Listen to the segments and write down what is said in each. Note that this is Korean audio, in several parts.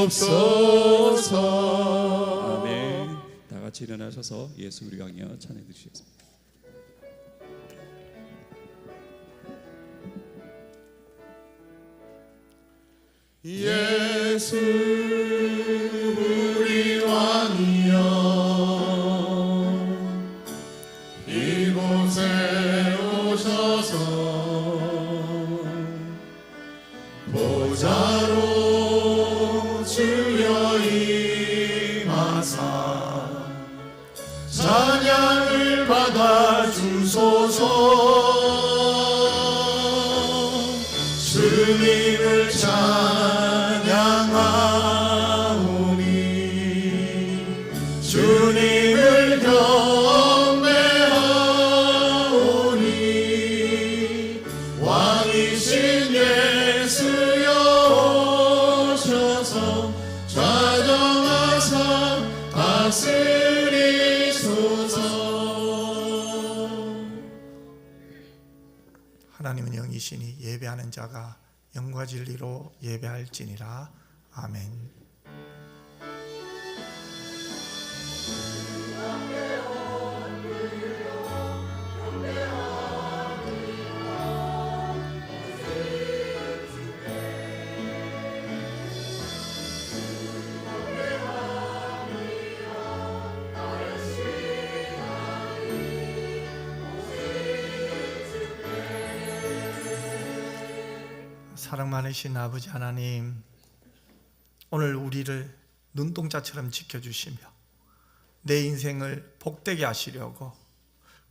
주옵소서. 아멘. 다 같이 일어나셔서 예수 우리 강여 찬양해 주시겠습니다. 예수 우리 왕이여 이곳에 오셔서 보좌로 주여 임하사 찬양을 받아 주소서. 주님을 찬양하오니 주님을 경배하오니 왕이신 예수여 오셔서 좌정하사 다스리소서. 하나님은 영이시니 예배하는 자가 영과 진리로 예배할지니라. 아멘. 사랑 많으신 아버지 하나님, 오늘 우리를 눈동자처럼 지켜주시며 내 인생을 복되게 하시려고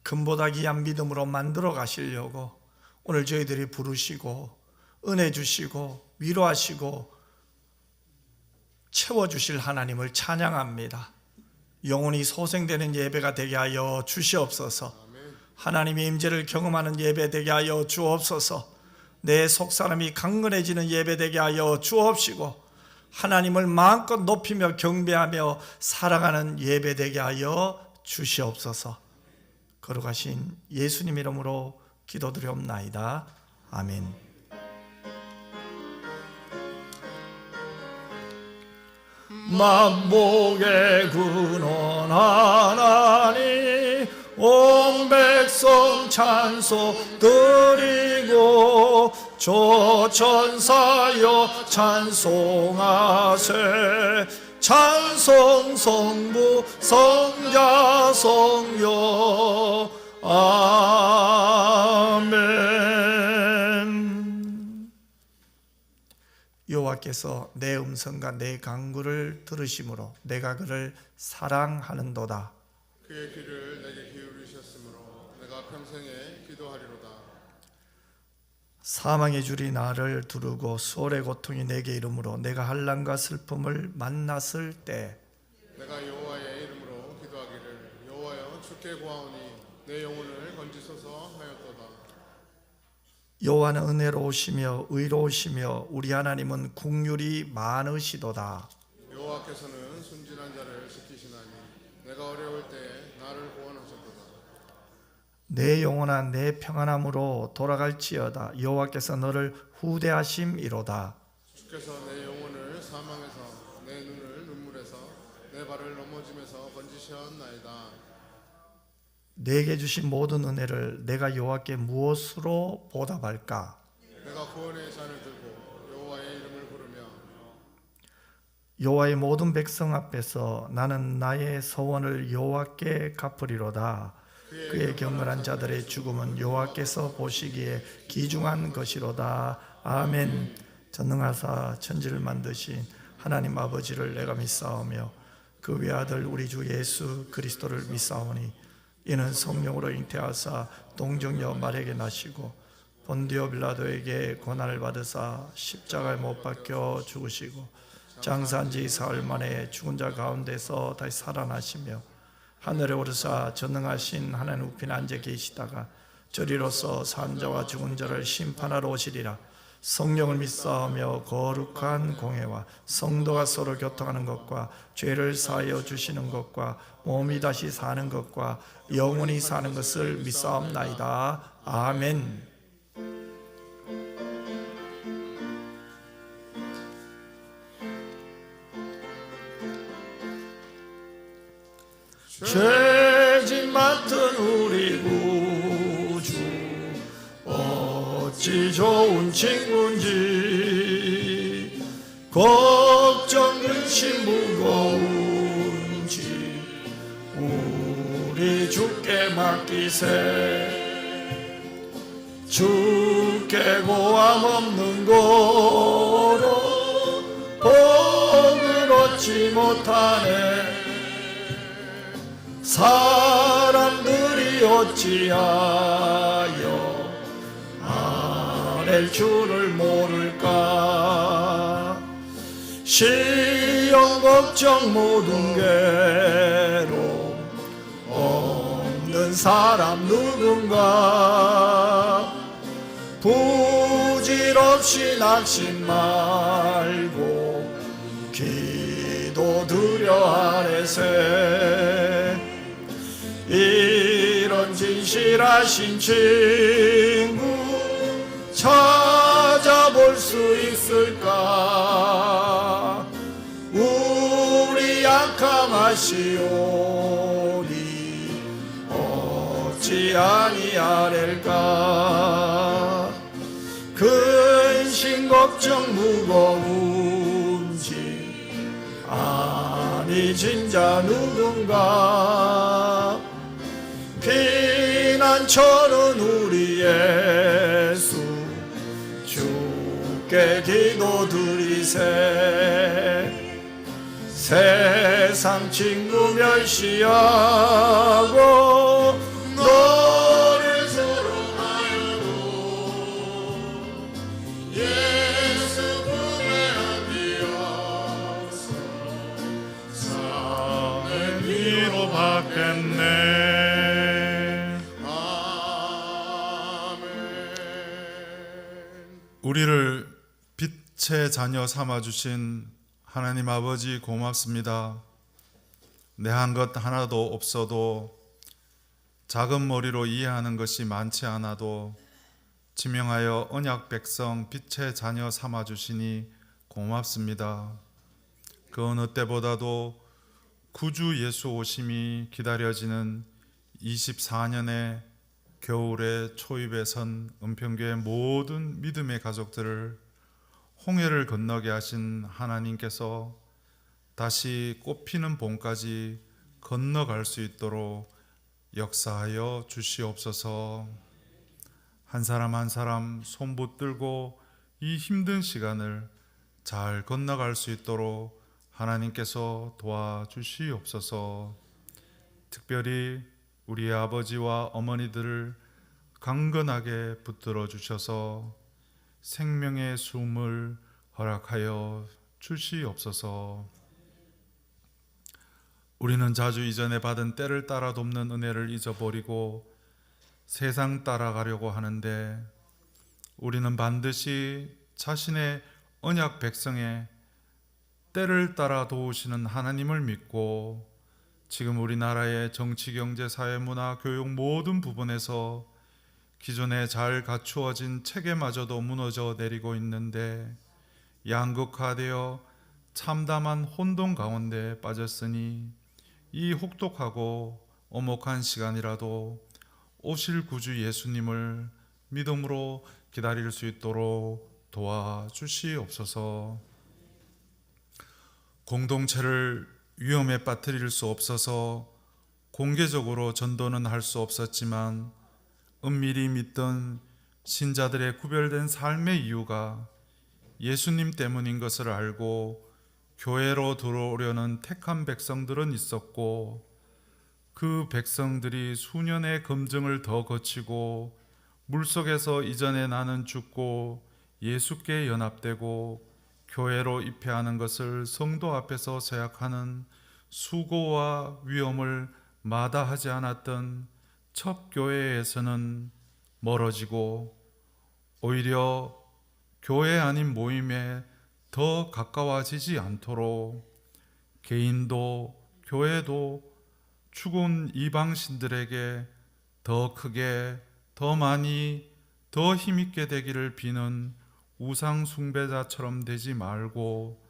금보다 귀한 믿음으로 만들어 가시려고 오늘 저희들이 부르시고 은혜 주시고 위로하시고 채워주실 하나님을 찬양합니다. 영혼이 소생되는 예배가 되게 하여 주시옵소서. 하나님의 임재를 경험하는 예배 되게 하여 주옵소서. 내 속사람이 강건해지는 예배 되게 하여 주옵시고 하나님을 마음껏 높이며 경배하며 살아가는 예배 되게 하여 주시옵소서. 거룩하신 예수님 이름으로 기도드리옵나이다. 아멘. 만복의 근원 하나님 온 백성 찬송 드리고 조천사여 찬송하세. 찬송 성부 성자 성령 아멘. 여호와께서 내 음성과 내 간구를 들으심으로 내가 그를 사랑하는도다. 그의 귀를 내게 기울이셨으므로 내가 평생에 기도하리로다. 사망의 줄이 나를 두르고 수월의 고통이 내게 이르므로 내가 환난과 슬픔을 만났을 때 내가 여호와의 이름으로 기도하기를 여호와여 주께 구하오니 내 영혼을 건지소서 하였도다. 여호와는 은혜로우시며 의로우시며 우리 하나님은 긍휼이 많으시도다. 여호와께서는 순진한 자를 지키시나니 내가 어려울 때에 나를 구원하셨도다. 내 영혼아 내 평안함으로 돌아갈지어다. 여호와께서 너를 후대하심이로다. 주께서 내 영혼을 사망에서 내 눈을 눈물에서 내 발을 넘어짐에서 건지셨나이다. 내게 주신 모든 은혜를 내가 여호와께 무엇으로 보답할까? 내가 구원의 잔을 들고 여호와의 이름을 부르며 여호와의 모든 백성 앞에서 나는 나의 서원을 여호와께 갚으리로다. 그의 경건한 자들의 죽음은 여호와께서 보시기에 귀중한 것이로다. 아멘. 전능하사 천지를 만드신 하나님 아버지를 내가 믿사오며 그 외아들 우리 주 예수 그리스도를 믿사오니 이는 성령으로 잉태하사 동정녀 마리아에게 나시고 본디오 빌라도에게 고난을 받으사 십자가에 못 박혀 죽으시고 장사한 지 사흘 만에 죽은 자 가운데서 다시 살아나시며 하늘에 오르사 전능하신 하나님 우편에 앉아 계시다가 저리로서 산 자와 죽은 자를 심판하러 오시리라. 성령을 믿사오며 거룩한 공회와 성도가 서로 교통하는 것과 죄를 사하여 주시는 것과 몸이 다시 사는 것과 영원히 사는 것을 믿사옵나이다. 아멘. 죄짐 맡은 우리 구주 어찌 좋은 친구인지 걱정 근심 무거운지 우리 주께 맡기세. 주께 고함 없는 거로 복을 얻지 못하네. 사람들이 어찌하여 아랠 줄을 모를까. 시험 걱정 모든 괴로 없는 사람 누군가. 부질없이 낙심 말고 기도드려 아뢰세. 이런 진실하신 친구 찾아볼 수 있을까. 우리 약함하시오니 어찌 아니하렐까. 근심 걱정 무거운지 아니 진짜 누군가. 피난처는 우리 예수 주께 기도드리세. 세상 친구 멸시하고 너를 조롱하여도 예수 품에 안기어서 삶의 위로 받겠네. 우리를 빛의 자녀 삼아주신 하나님 아버지 고맙습니다. 내 한 것 하나도 없어도 작은 머리로 이해하는 것이 많지 않아도 지명하여 언약 백성 빛의 자녀 삼아주시니 고맙습니다. 그 어느 때보다도 구주 예수 오심이 기다려지는 24년의 겨울의 초입에 선 은평교회 모든 믿음의 가족들을 홍해를 건너게 하신 하나님께서 다시 꽃피는 봄까지 건너갈 수 있도록 역사하여 주시옵소서. 한 사람 한 사람 손 붙들고 이 힘든 시간을 잘 건너갈 수 있도록 하나님께서 도와주시옵소서. 특별히 우리 아버지와 어머니들을 강건하게 붙들어 주셔서 생명의 숨을 허락하여 주시옵소서. 우리는 자주 이전에 받은 때를 따라 돕는 은혜를 잊어버리고 세상 따라가려고 하는데 우리는 반드시 자신의 언약 백성의 때를 따라 도우시는 하나님을 믿고 지금 우리나라의 정치, 경제, 사회, 문화, 교육 모든 부분에서 기존에 잘 갖추어진 체계마저도 무너져 내리고 있는데 양극화되어 참담한 혼돈 가운데 빠졌으니 이 혹독하고 엄혹한 시간이라도 오실 구주 예수님을 믿음으로 기다릴 수 있도록 도와주시옵소서. 공동체를 위험에 빠뜨릴 수 없어서 공개적으로 전도는 할 수 없었지만 은밀히 믿던 신자들의 구별된 삶의 이유가 예수님 때문인 것을 알고 교회로 들어오려는 택한 백성들은 있었고 그 백성들이 수년의 검증을 더 거치고 물속에서 이전에 나는 죽고 예수께 연합되고 교회로 입회하는 것을 성도 앞에서 서약하는 수고와 위험을 마다하지 않았던 첫 교회에서는 멀어지고 오히려 교회 아닌 모임에 더 가까워지지 않도록 개인도 교회도 죽은 이방신들에게 더 크게 더 많이 더 힘있게 되기를 비는 우상 숭배자처럼 되지 말고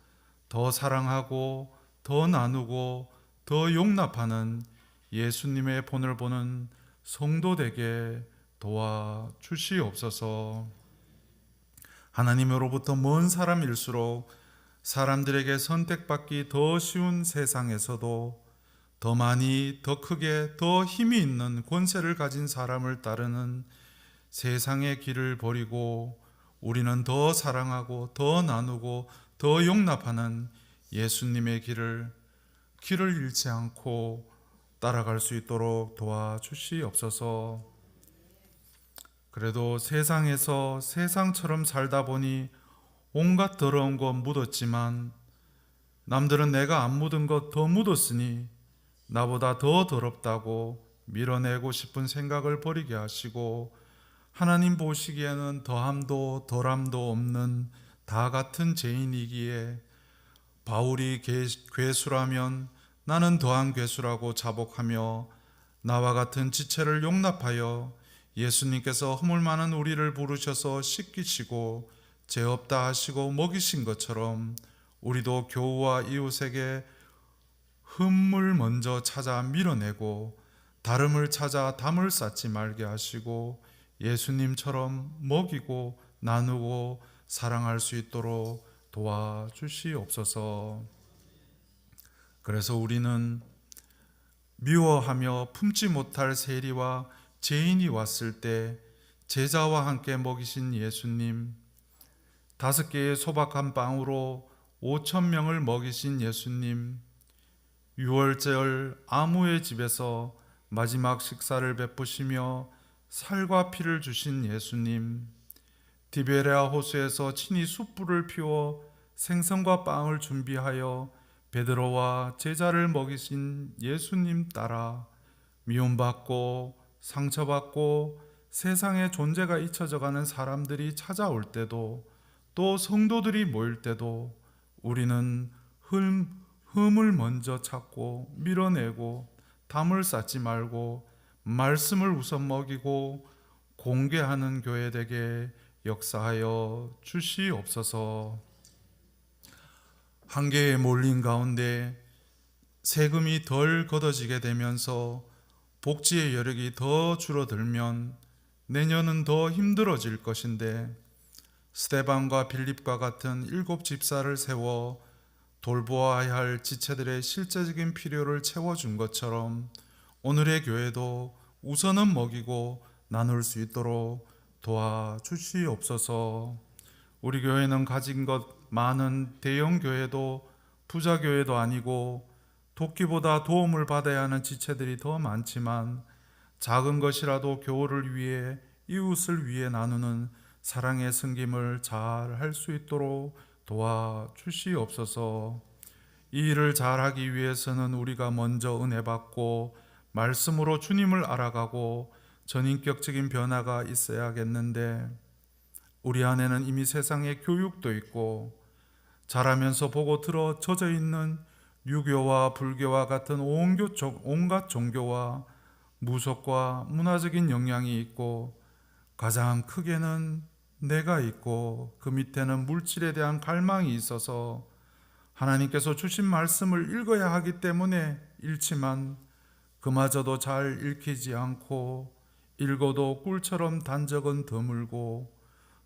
더 사랑하고 더 나누고 더 용납하는 예수님의 본을 보는 성도 되게 도와주시옵소서. 하나님으로부터 먼 사람일수록 사람들에게 선택받기 더 쉬운 세상에서도 더 많이, 더 크게, 더 힘이 있는 권세를 가진 사람을 따르는 세상의 길을 버리고 우리는 더 사랑하고 더 나누고 더 용납하는 예수님의 길을 잃지 않고 따라갈 수 있도록 도와주시옵소서. 그래도 세상에서 세상처럼 살다 보니 온갖 더러운 것 묻었지만 남들은 내가 안 묻은 것 더 묻었으니 나보다 더 더럽다고 밀어내고 싶은 생각을 버리게 하시고 하나님 보시기에는 더함도 덜함도 없는 다 같은 죄인이기에 바울이 괴수라면 나는 더한 괴수라고 자복하며 나와 같은 지체를 용납하여 예수님께서 허물 많은 우리를 부르셔서 씻기시고 죄 없다 하시고 먹이신 것처럼 우리도 교우와 이웃에게 흠을 먼저 찾아 밀어내고 다름을 찾아 담을 쌓지 말게 하시고 예수님처럼 먹이고 나누고 사랑할 수 있도록 도와주시옵소서. 그래서 우리는 미워하며 품지 못할 세리와 죄인이 왔을 때 제자와 함께 먹이신 예수님, 5개의 소박 한 빵으로 5,000명을 먹이신 예수님, 6월절 아무의 집에서 마지막 식사를 베푸시며 살과 피를 주신 예수님, 디베레아 호수에서 친히 숯불을 피워 생선과 빵을 준비하여 베드로와 제자를 먹이신 예수님 따라 미움받고 상처받고 세상에 존재가 잊혀져가는 사람들이 찾아올 때도 또 성도들이 모일 때도 우리는 흠을 먼저 찾고 밀어내고 담을 쌓지 말고 말씀을 우선 먹이고 공개하는 교회 되게 역사하여 주시옵소서. 한계에 몰린 가운데 세금이 덜 걷어지게 되면서 복지의 여력이 더 줄어들면 내년은 더 힘들어질 것인데 스데반과 빌립과 같은 7 집사를 세워 돌보아야 할 지체들의 실제적인 필요를 채워준 것처럼 오늘의 교회도 우선은 먹이고 나눌 수 있도록 도와주시옵소서. 우리 교회는 가진 것 많은 대형 교회도 부자 교회도 아니고 돕기보다 도움을 받아야 하는 지체들이 더 많지만 작은 것이라도 교우를 위해 이웃을 위해 나누는 사랑의 섬김을 잘 할 수 있도록 도와주시옵소서. 이 일을 잘하기 위해서는 우리가 먼저 은혜 받고 말씀으로 주님을 알아가고 전인격적인 변화가 있어야겠는데 우리 안에는 이미 세상의 교육도 있고 자라면서 보고 들어 젖어 있는 유교와 불교와 같은 온갖 종교와 무속과 문화적인 영향이 있고 가장 크게는 내가 있고 그 밑에는 물질에 대한 갈망이 있어서 하나님께서 주신 말씀을 읽어야 하기 때문에 읽지만 그마저도 잘 읽히지 않고 읽어도 꿀처럼 단적은 드물고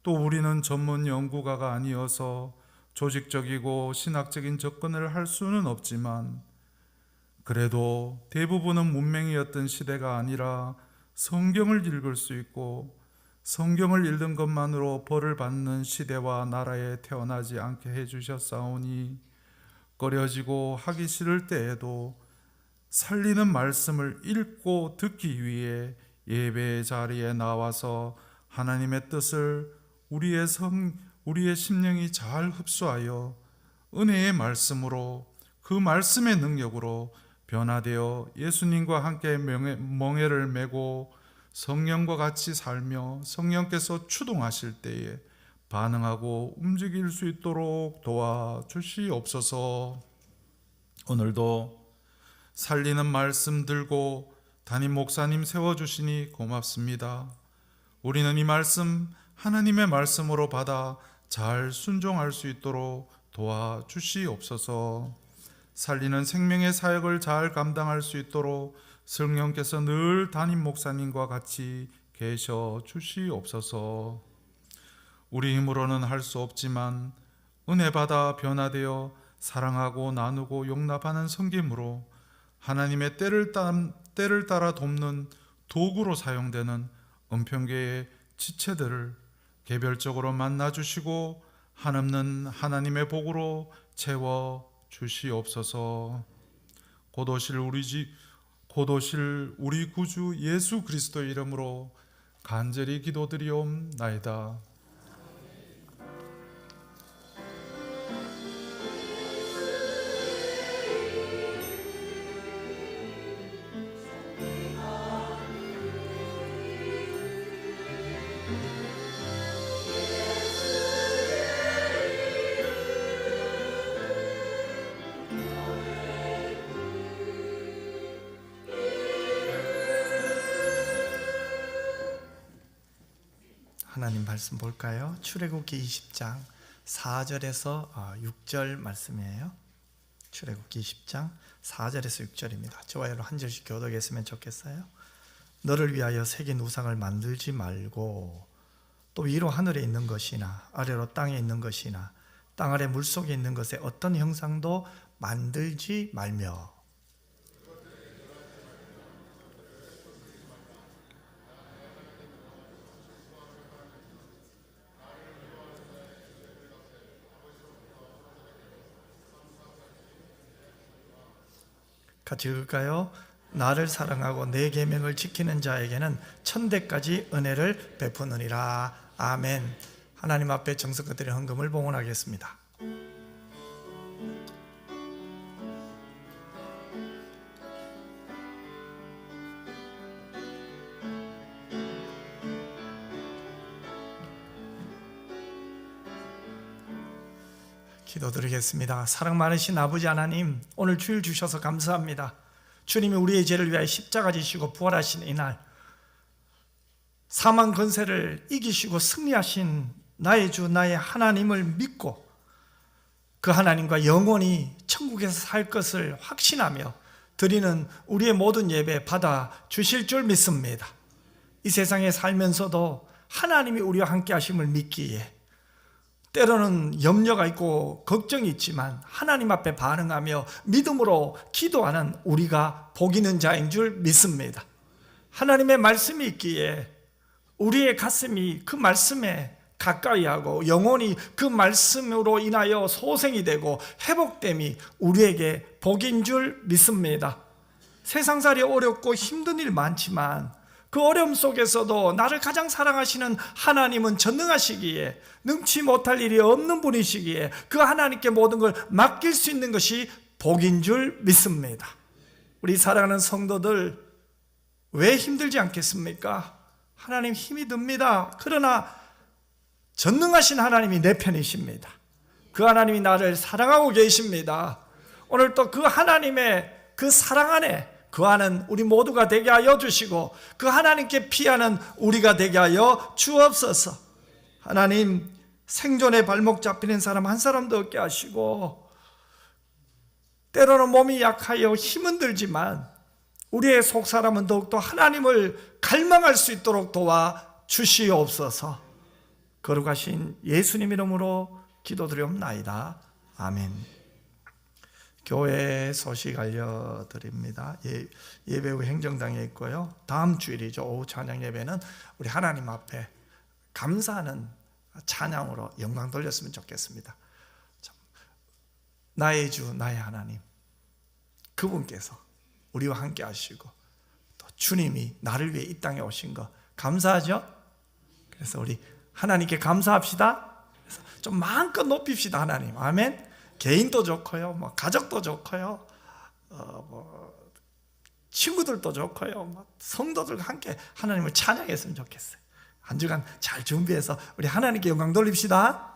또 우리는 전문 연구가가 아니어서 조직적이고 신학적인 접근을 할 수는 없지만 그래도 대부분은 문맹이었던 시대가 아니라 성경을 읽을 수 있고 성경을 읽는 것만으로 벌을 받는 시대와 나라에 태어나지 않게 해주셨사오니 꺼려지고 하기 싫을 때에도 살리는 말씀을 읽고 듣기 위해 예배의 자리에 나와서 하나님의 뜻을 우리의 심령이 잘 흡수하여 은혜의 말씀으로 그 말씀의 능력으로 변화되어 예수님과 함께 멍에를 메고 성령과 같이 살며 성령께서 추동하실 때에 반응하고 움직일 수 있도록 도와주시옵소서. 오늘도 살리는 말씀 들고 담임 목사님 세워주시니 고맙습니다. 우리는 이 말씀 하나님의 말씀으로 받아 잘 순종할 수 있도록 도와주시옵소서. 살리는 생명의 사역을 잘 감당할 수 있도록 성령께서 늘 담임 목사님과 같이 계셔 주시옵소서. 우리 힘으로는 할 수 없지만 은혜 받아 변화되어 사랑하고 나누고 용납하는 섬김으로 하나님의 때를 따라 돕는 도구로 사용되는 은평교회의 지체들을 개별적으로 만나주시고 한없는 하나님의 복으로 채워 주시옵소서. 곧 오실 우리 구주 예수 그리스도의 이름으로 간절히 기도드리옵나이다. 하나님 말씀 볼까요? 출애굽기 20장 4절에서 6절 말씀이에요. 출애굽기 20장 4절에서 6절입니다. 좋아요로 한 절씩 교독했으면 좋겠어요. 너를 위하여 새긴 우상을 만들지 말고 또 위로 하늘에 있는 것이나 아래로 땅에 있는 것이나 땅 아래 물속에 있는 것에 어떤 형상도 만들지 말며 같이 읽을까요? 나를 사랑하고 내 계명을 지키는 자에게는 천대까지 은혜를 베푸느니라. 아멘. 하나님 앞에 정성껏 드린 헌금을 봉헌하겠습니다. 기도드리겠습니다. 사랑 많으신 아버지 하나님, 오늘 주일 주셔서 감사합니다. 주님이 우리의 죄를 위하여 십자가 지시고 부활하신 이날, 사망 권세를 이기시고 승리하신 나의 주 나의 하나님을 믿고 그 하나님과 영원히 천국에서 살 것을 확신하며 드리는 우리의 모든 예배 받아 주실 줄 믿습니다. 이 세상에 살면서도 하나님이 우리와 함께 하심을 믿기에 때로는 염려가 있고 걱정이 있지만 하나님 앞에 반응하며 믿음으로 기도하는 우리가 복 있는 자인 줄 믿습니다. 하나님의 말씀이 있기에 우리의 가슴이 그 말씀에 가까이 하고 영혼이 그 말씀으로 인하여 소생이 되고 회복됨이 우리에게 복인 줄 믿습니다. 세상살이 어렵고 힘든 일 많지만 그 어려움 속에서도 나를 가장 사랑하시는 하나님은 전능하시기에 능치 못할 일이 없는 분이시기에 그 하나님께 모든 걸 맡길 수 있는 것이 복인 줄 믿습니다. 우리 사랑하는 성도들 왜 힘들지 않겠습니까? 하나님 힘이 듭니다. 그러나 전능하신 하나님이 내 편이십니다. 그 하나님이 나를 사랑하고 계십니다. 오늘 또 그 하나님의 그 사랑 안에 거하는 우리 모두가 되게 하여 주시고 그 하나님께 피하는 우리가 되게 하여 주옵소서. 하나님, 생존에 발목 잡히는 사람 한 사람도 없게 하시고 때로는 몸이 약하여 힘은 들지만 우리의 속사람은 더욱더 하나님을 갈망할 수 있도록 도와 주시옵소서. 거룩하신 예수님 이름으로 기도드리옵나이다. 아멘. 교회 소식 알려드립니다. 예배 후 행정당에 있고요. 다음 주일이죠. 오후 찬양 예배는 우리 하나님 앞에 감사하는 찬양으로 영광 돌렸으면 좋겠습니다. 나의 주 나의 하나님, 그분께서 우리와 함께 하시고 또 주님이 나를 위해 이 땅에 오신 거 감사하죠? 그래서 우리 하나님께 감사합시다. 그래서 좀 마음껏 높입시다. 하나님. 아멘. 개인도 좋고요, 가족도 좋고요, 친구들도 좋고요, 성도들과 함께 하나님을 찬양했으면 좋겠어요. 한 주간 잘 준비해서 우리 하나님께 영광 돌립시다.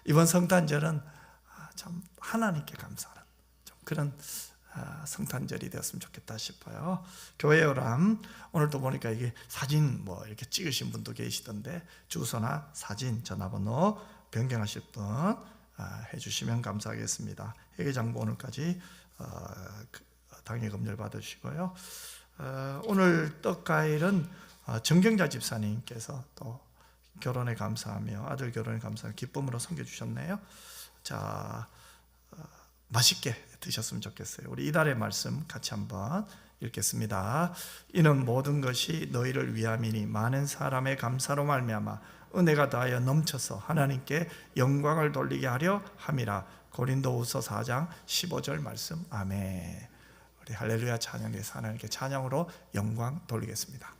이번 성탄절은 참 하나님께 감사하는 좀 그런 성탄절이 되었으면 좋겠다 싶어요. 교회 오람 오늘도 보니까 이게 사진 이렇게 찍으신 분도 계시던데 주소나 사진 전화번호 변경하실 분 해주시면 감사하겠습니다. 회계장부 오늘까지 당일 검열 받으시고요. 오늘 떡과일은 정경자 집사님께서 또 결혼에 감사하며 아들 결혼에 감사하며 기쁨으로 섬겨주셨네요. 자, 맛있게 드셨으면 좋겠어요. 우리 이달의 말씀 같이 한번 읽겠습니다. 이는 모든 것이 너희를 위함이니 많은 사람의 감사로 말미암아 은혜가 다하여 넘쳐서 하나님께 영광을 돌리게 하려 함이라. 고린도후서 4장 15절 말씀. 아멘. 우리 할렐루야 찬양에서 하나님께 찬양으로 영광 돌리겠습니다.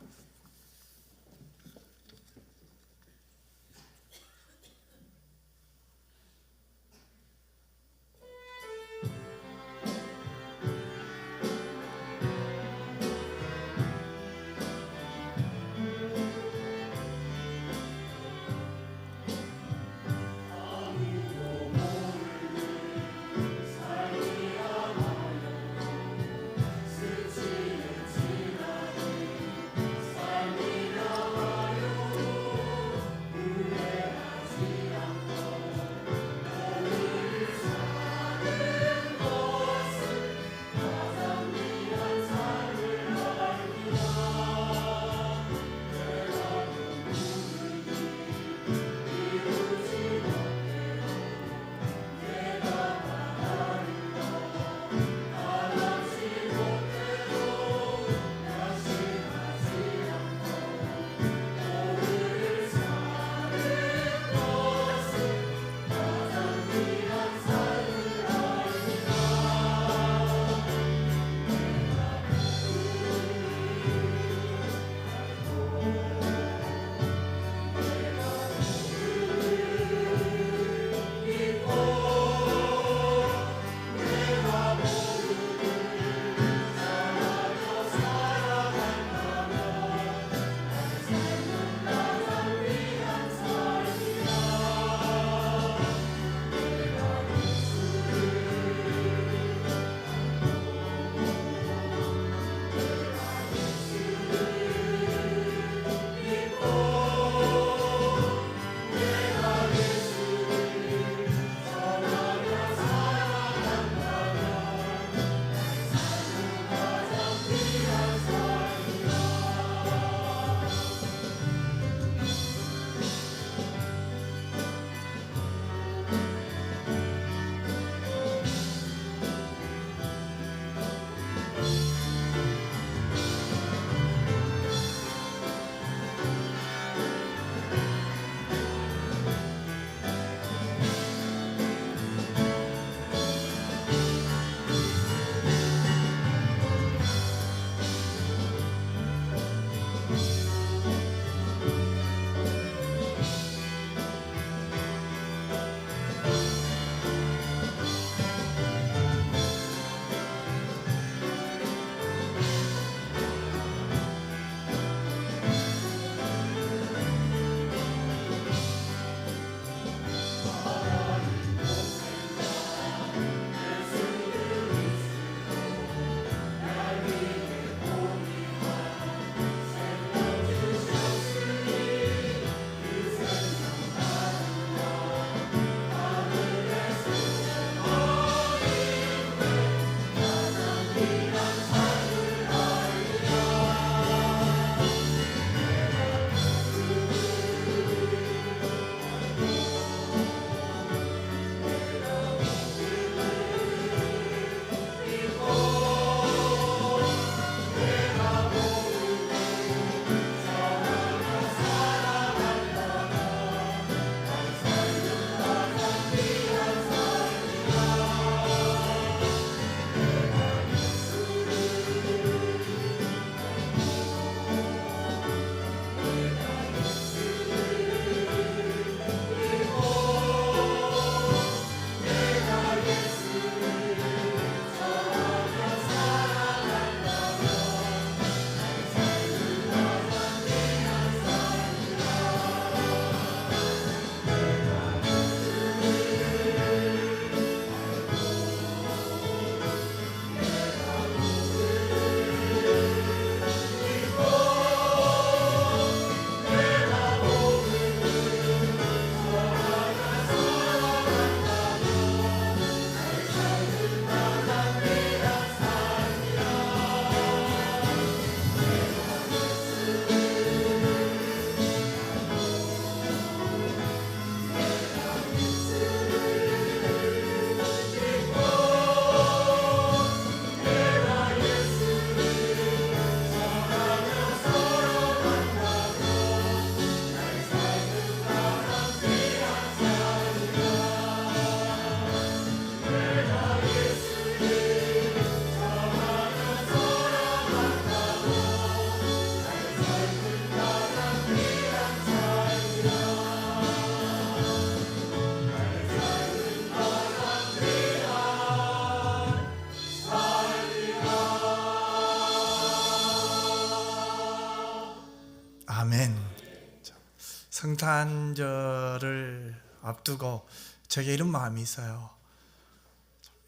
성탄절을 앞두고 제게 이런 마음이 있어요.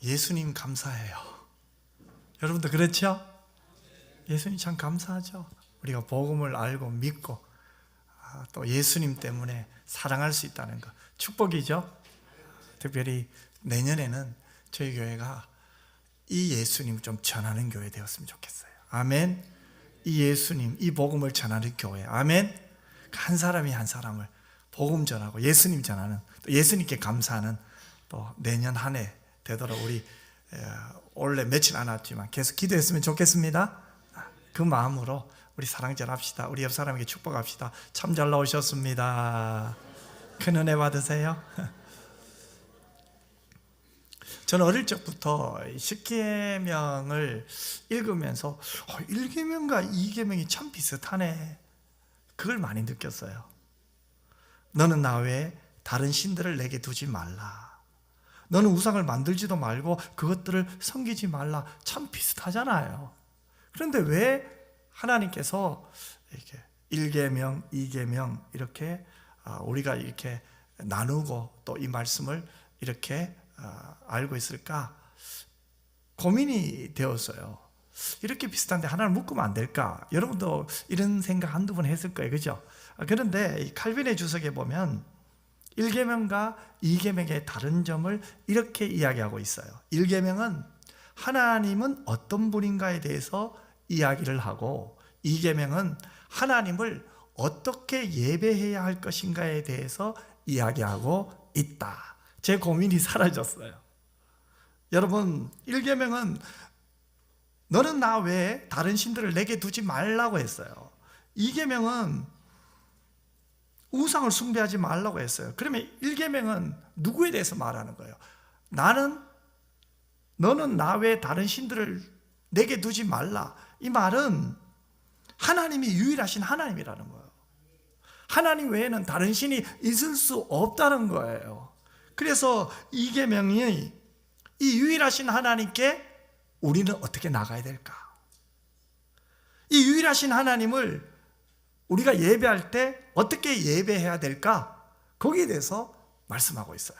예수님 감사해요. 여러분도 그렇죠? 예수님 참 감사하죠. 우리가 복음을 알고 믿고 또 예수님 때문에 사랑할 수 있다는 것 축복이죠. 특별히 내년에는 저희 교회가 이 예수님을 좀 전하는 교회 되었으면 좋겠어요. 아멘. 이 예수님, 이 복음을 전하는 교회. 아멘. 한 사람이 한 사람을 복음 전하고 예수님 전하는, 또 예수님께 감사하는 또 내년 한 해 되도록 우리 원래 며칠 안 왔지만 계속 기도했으면 좋겠습니다. 그 마음으로 우리 사랑절 합시다. 우리 옆 사람에게 축복합시다. 참 잘 나오셨습니다. 큰 은혜 받으세요. 저는 어릴 적부터 십계명을 읽으면서 1계명과 2계명이 참 비슷하네, 그걸 많이 느꼈어요. 너는 나 외에 다른 신들을 내게 두지 말라. 너는 우상을 만들지도 말고 그것들을 섬기지 말라. 참 비슷하잖아요. 그런데 왜 하나님께서 이렇게 1계명, 2계명 이렇게 우리가 이렇게 나누고 또 이 말씀을 이렇게 알고 있을까 고민이 되었어요. 이렇게 비슷한데 하나를 묶으면 안 될까? 여러분도 이런 생각 한두 번 했을 거예요, 그죠? 그런데 이 칼빈의 주석에 보면 1계명과 2계명의 다른 점을 이렇게 이야기하고 있어요. 1계명은 하나님은 어떤 분인가에 대해서 이야기를 하고, 2계명은 하나님을 어떻게 예배해야 할 것인가에 대해서 이야기하고 있다. 제 고민이 사라졌어요. 여러분, 1계명은 너는 나 외에 다른 신들을 내게 두지 말라고 했어요. 2계명은 우상을 숭배하지 말라고 했어요. 그러면 1계명은 누구에 대해서 말하는 거예요? 너는 나 외에 다른 신들을 내게 두지 말라. 이 말은 하나님이 유일하신 하나님이라는 거예요. 하나님 외에는 다른 신이 있을 수 없다는 거예요. 그래서 2계명이 이 유일하신 하나님께 우리는 어떻게 나가야 될까? 이 유일하신 하나님을 우리가 예배할 때 어떻게 예배해야 될까? 거기에 대해서 말씀하고 있어요.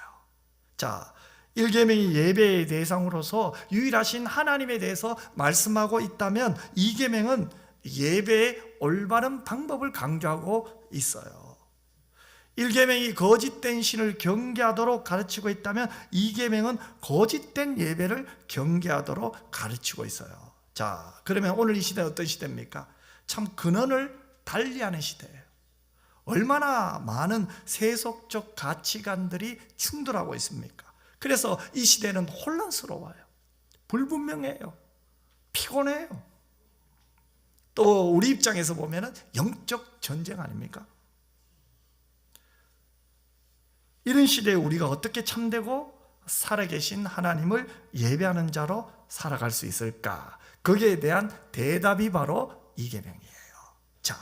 자, 1계명이 예배의 대상으로서 유일하신 하나님에 대해서 말씀하고 있다면 2계명은 예배의 올바른 방법을 강조하고 있어요. 1계명이 거짓된 신을 경계하도록 가르치고 있다면 2계명은 거짓된 예배를 경계하도록 가르치고 있어요. 자, 그러면 오늘 이 시대는 어떤 시대입니까? 참 근원을 달리하는 시대예요. 얼마나 많은 세속적 가치관들이 충돌하고 있습니까? 그래서 이 시대는 혼란스러워요. 불분명해요. 피곤해요. 또 우리 입장에서 보면 영적 전쟁 아닙니까? 이런 시대에 우리가 어떻게 참되고 살아계신 하나님을 예배하는 자로 살아갈 수 있을까? 거기에 대한 대답이 바로 2계명이에요. 자,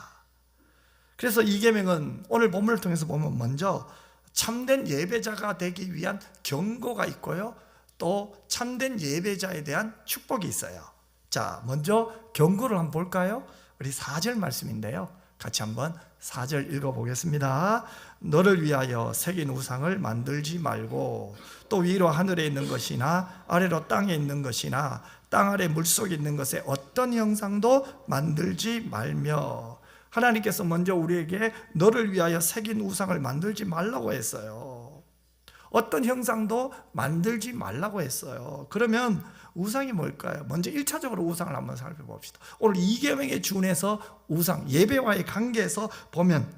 그래서 2계명은 오늘 본문을 통해서 보면 먼저 참된 예배자가 되기 위한 경고가 있고요, 또 참된 예배자에 대한 축복이 있어요. 자, 먼저 경고를 한번 볼까요? 우리 4절 말씀인데요, 같이 한번 4절 읽어보겠습니다. 너를 위하여 새긴 우상을 만들지 말고 또 위로 하늘에 있는 것이나 아래로 땅에 있는 것이나 땅 아래 물속에 있는 것에 어떤 형상도 만들지 말며. 하나님께서 먼저 우리에게 너를 위하여 새긴 우상을 만들지 말라고 했어요. 어떤 형상도 만들지 말라고 했어요. 그러면 우상이 뭘까요? 먼저 1차적으로 우상을 한번 살펴봅시다. 오늘 2계명에 준해서 우상, 예배와의 관계에서 보면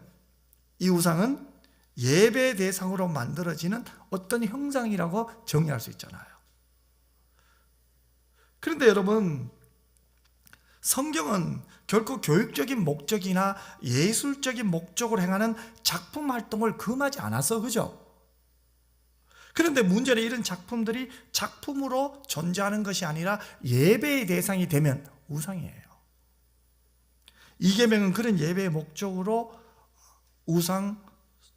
이 우상은 예배 대상으로 만들어지는 어떤 형상이라고 정의할 수 있잖아요. 그런데 여러분, 성경은 결코 교육적인 목적이나 예술적인 목적으로 행하는 작품 활동을 금하지 않았어, 그죠? 그런데 문제는 이런 작품들이 작품으로 존재하는 것이 아니라 예배의 대상이 되면 우상이에요. 2계명은 그런 예배의 목적으로 우상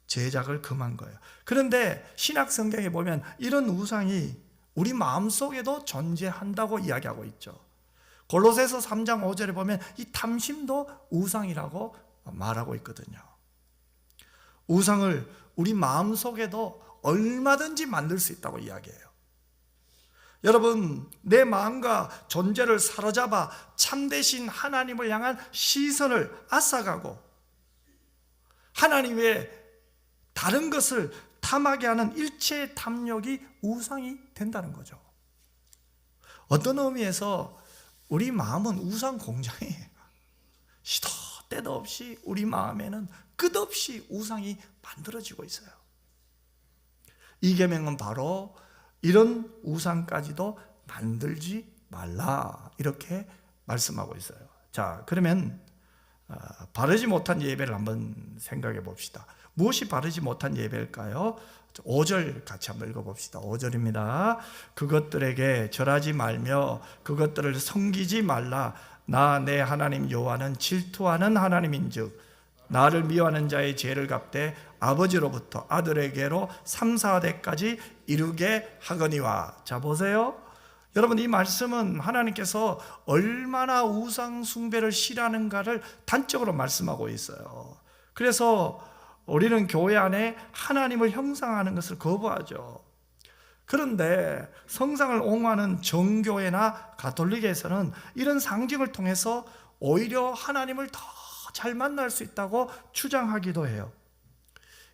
제작을 금한 거예요. 그런데 신약 성경에 보면 이런 우상이 우리 마음속에도 존재한다고 이야기하고 있죠. 골로새서 3장 5절에 보면 이 탐심도 우상이라고 말하고 있거든요. 우상을 우리 마음속에도 얼마든지 만들 수 있다고 이야기해요. 여러분, 내 마음과 존재를 사로잡아 참되신 하나님을 향한 시선을 앗아가고 하나님 외에 다른 것을 탐하게 하는 일체의 탐욕이 우상이 된다는 거죠. 어떤 의미에서 우리 마음은 우상 공장이에요. 시도 때도 없이 우리 마음에는 끝없이 우상이 만들어지고 있어요. 이 계명은 바로 이런 우상까지도 만들지 말라, 이렇게 말씀하고 있어요. 자, 그러면 바르지 못한 예배를 한번 생각해 봅시다. 무엇이 바르지 못한 예배일까요? 5절 같이 한번 읽어봅시다. 5절입니다. 그것들에게 절하지 말며 그것들을 섬기지 말라. 나 내 하나님 여호와는 질투하는 하나님인즉 나를 미워하는 자의 죄를 갚되 아버지로부터 아들에게로 3, 4대까지 이루게 하거니와. 자, 보세요. 여러분, 이 말씀은 하나님께서 얼마나 우상 숭배를 싫어하는가를 단적으로 말씀하고 있어요. 그래서 우리는 교회 안에 하나님을 형상하는 것을 거부하죠. 그런데 성상을 옹호하는 정교회나 가톨릭에서는 이런 상징을 통해서 오히려 하나님을 더 잘 만날 수 있다고 주장하기도 해요.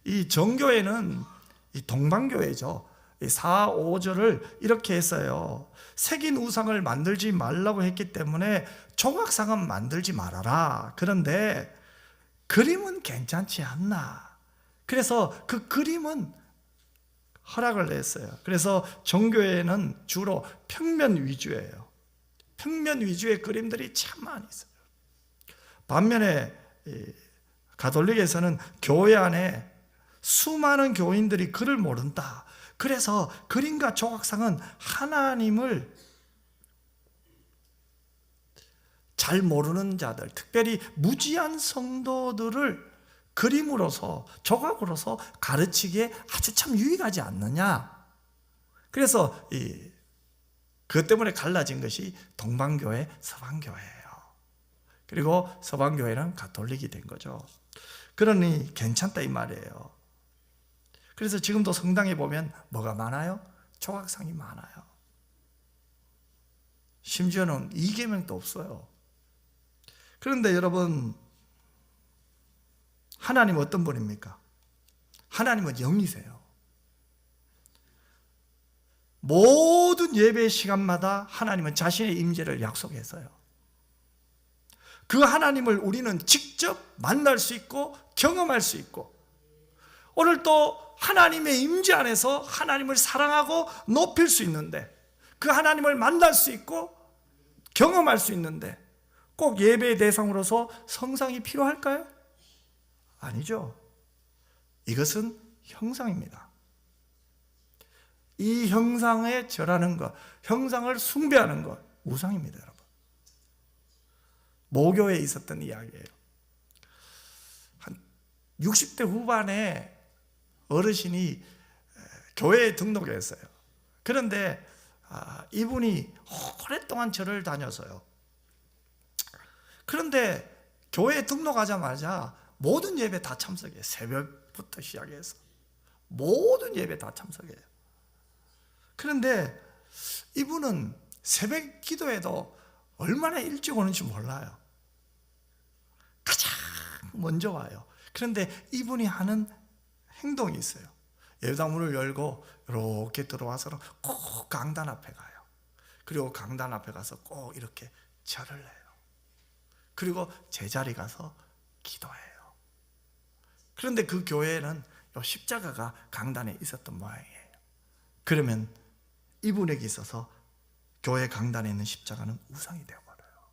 이 정교회는 이 동방교회죠. 이 4, 5절을 이렇게 했어요. 새긴 우상을 만들지 말라고 했기 때문에 조각상은 만들지 말아라. 그런데 그림은 괜찮지 않나. 그래서 그 그림은 허락을 했어요. 그래서 정교회는 주로 평면 위주예요. 평면 위주의 그림들이 참 많이 있어요. 반면에 가톨릭에서는 교회 안에 수많은 교인들이 글을 모른다. 그래서 그림과 조각상은 하나님을 잘 모르는 자들, 특별히 무지한 성도들을 그림으로서, 조각으로서 가르치기에 아주 참 유익하지 않느냐. 그래서 그것 때문에 갈라진 것이 동방교회, 서방교회예요. 그리고 서방교회는 가톨릭이 된 거죠. 그러니 괜찮다 이 말이에요. 그래서 지금도 성당에 보면 뭐가 많아요? 조각상이 많아요. 심지어는 이계명도 없어요. 그런데 여러분, 하나님은 어떤 분입니까? 하나님은 영이세요. 모든 예배 시간마다 하나님은 자신의 임재를 약속했어요. 그 하나님을 우리는 직접 만날 수 있고 경험할 수 있고, 오늘 또 하나님의 임재 안에서 하나님을 사랑하고 높일 수 있는데, 그 하나님을 만날 수 있고 경험할 수 있는데 꼭 예배의 대상으로서 성상이 필요할까요? 아니죠. 이것은 형상입니다. 이 형상에 절하는 것, 형상을 숭배하는 것, 우상입니다, 여러분. 모교에 있었던 이야기예요. 한 60대 후반에 어르신이 교회에 등록했어요. 그런데 이분이 오랫동안 절을 다녀서요. 그런데 교회에 등록하자마자 모든 예배 다 참석해요. 새벽부터 시작해서 모든 예배 다 참석해요. 그런데 이분은 새벽 기도에도 얼마나 일찍 오는지 몰라요. 가장 먼저 와요. 그런데 이분이 하는 행동이 있어요. 예배당문을 열고 이렇게 들어와서 꼭 강단 앞에 가요. 그리고 강단 앞에 가서 꼭 이렇게 절을 해요. 그리고 제자리 가서 기도해요. 그런데 그 교회에는 십자가가 강단에 있었던 모양이에요. 그러면 이분에게 있어서 교회 강단에 있는 십자가는 우상이 되어버려요.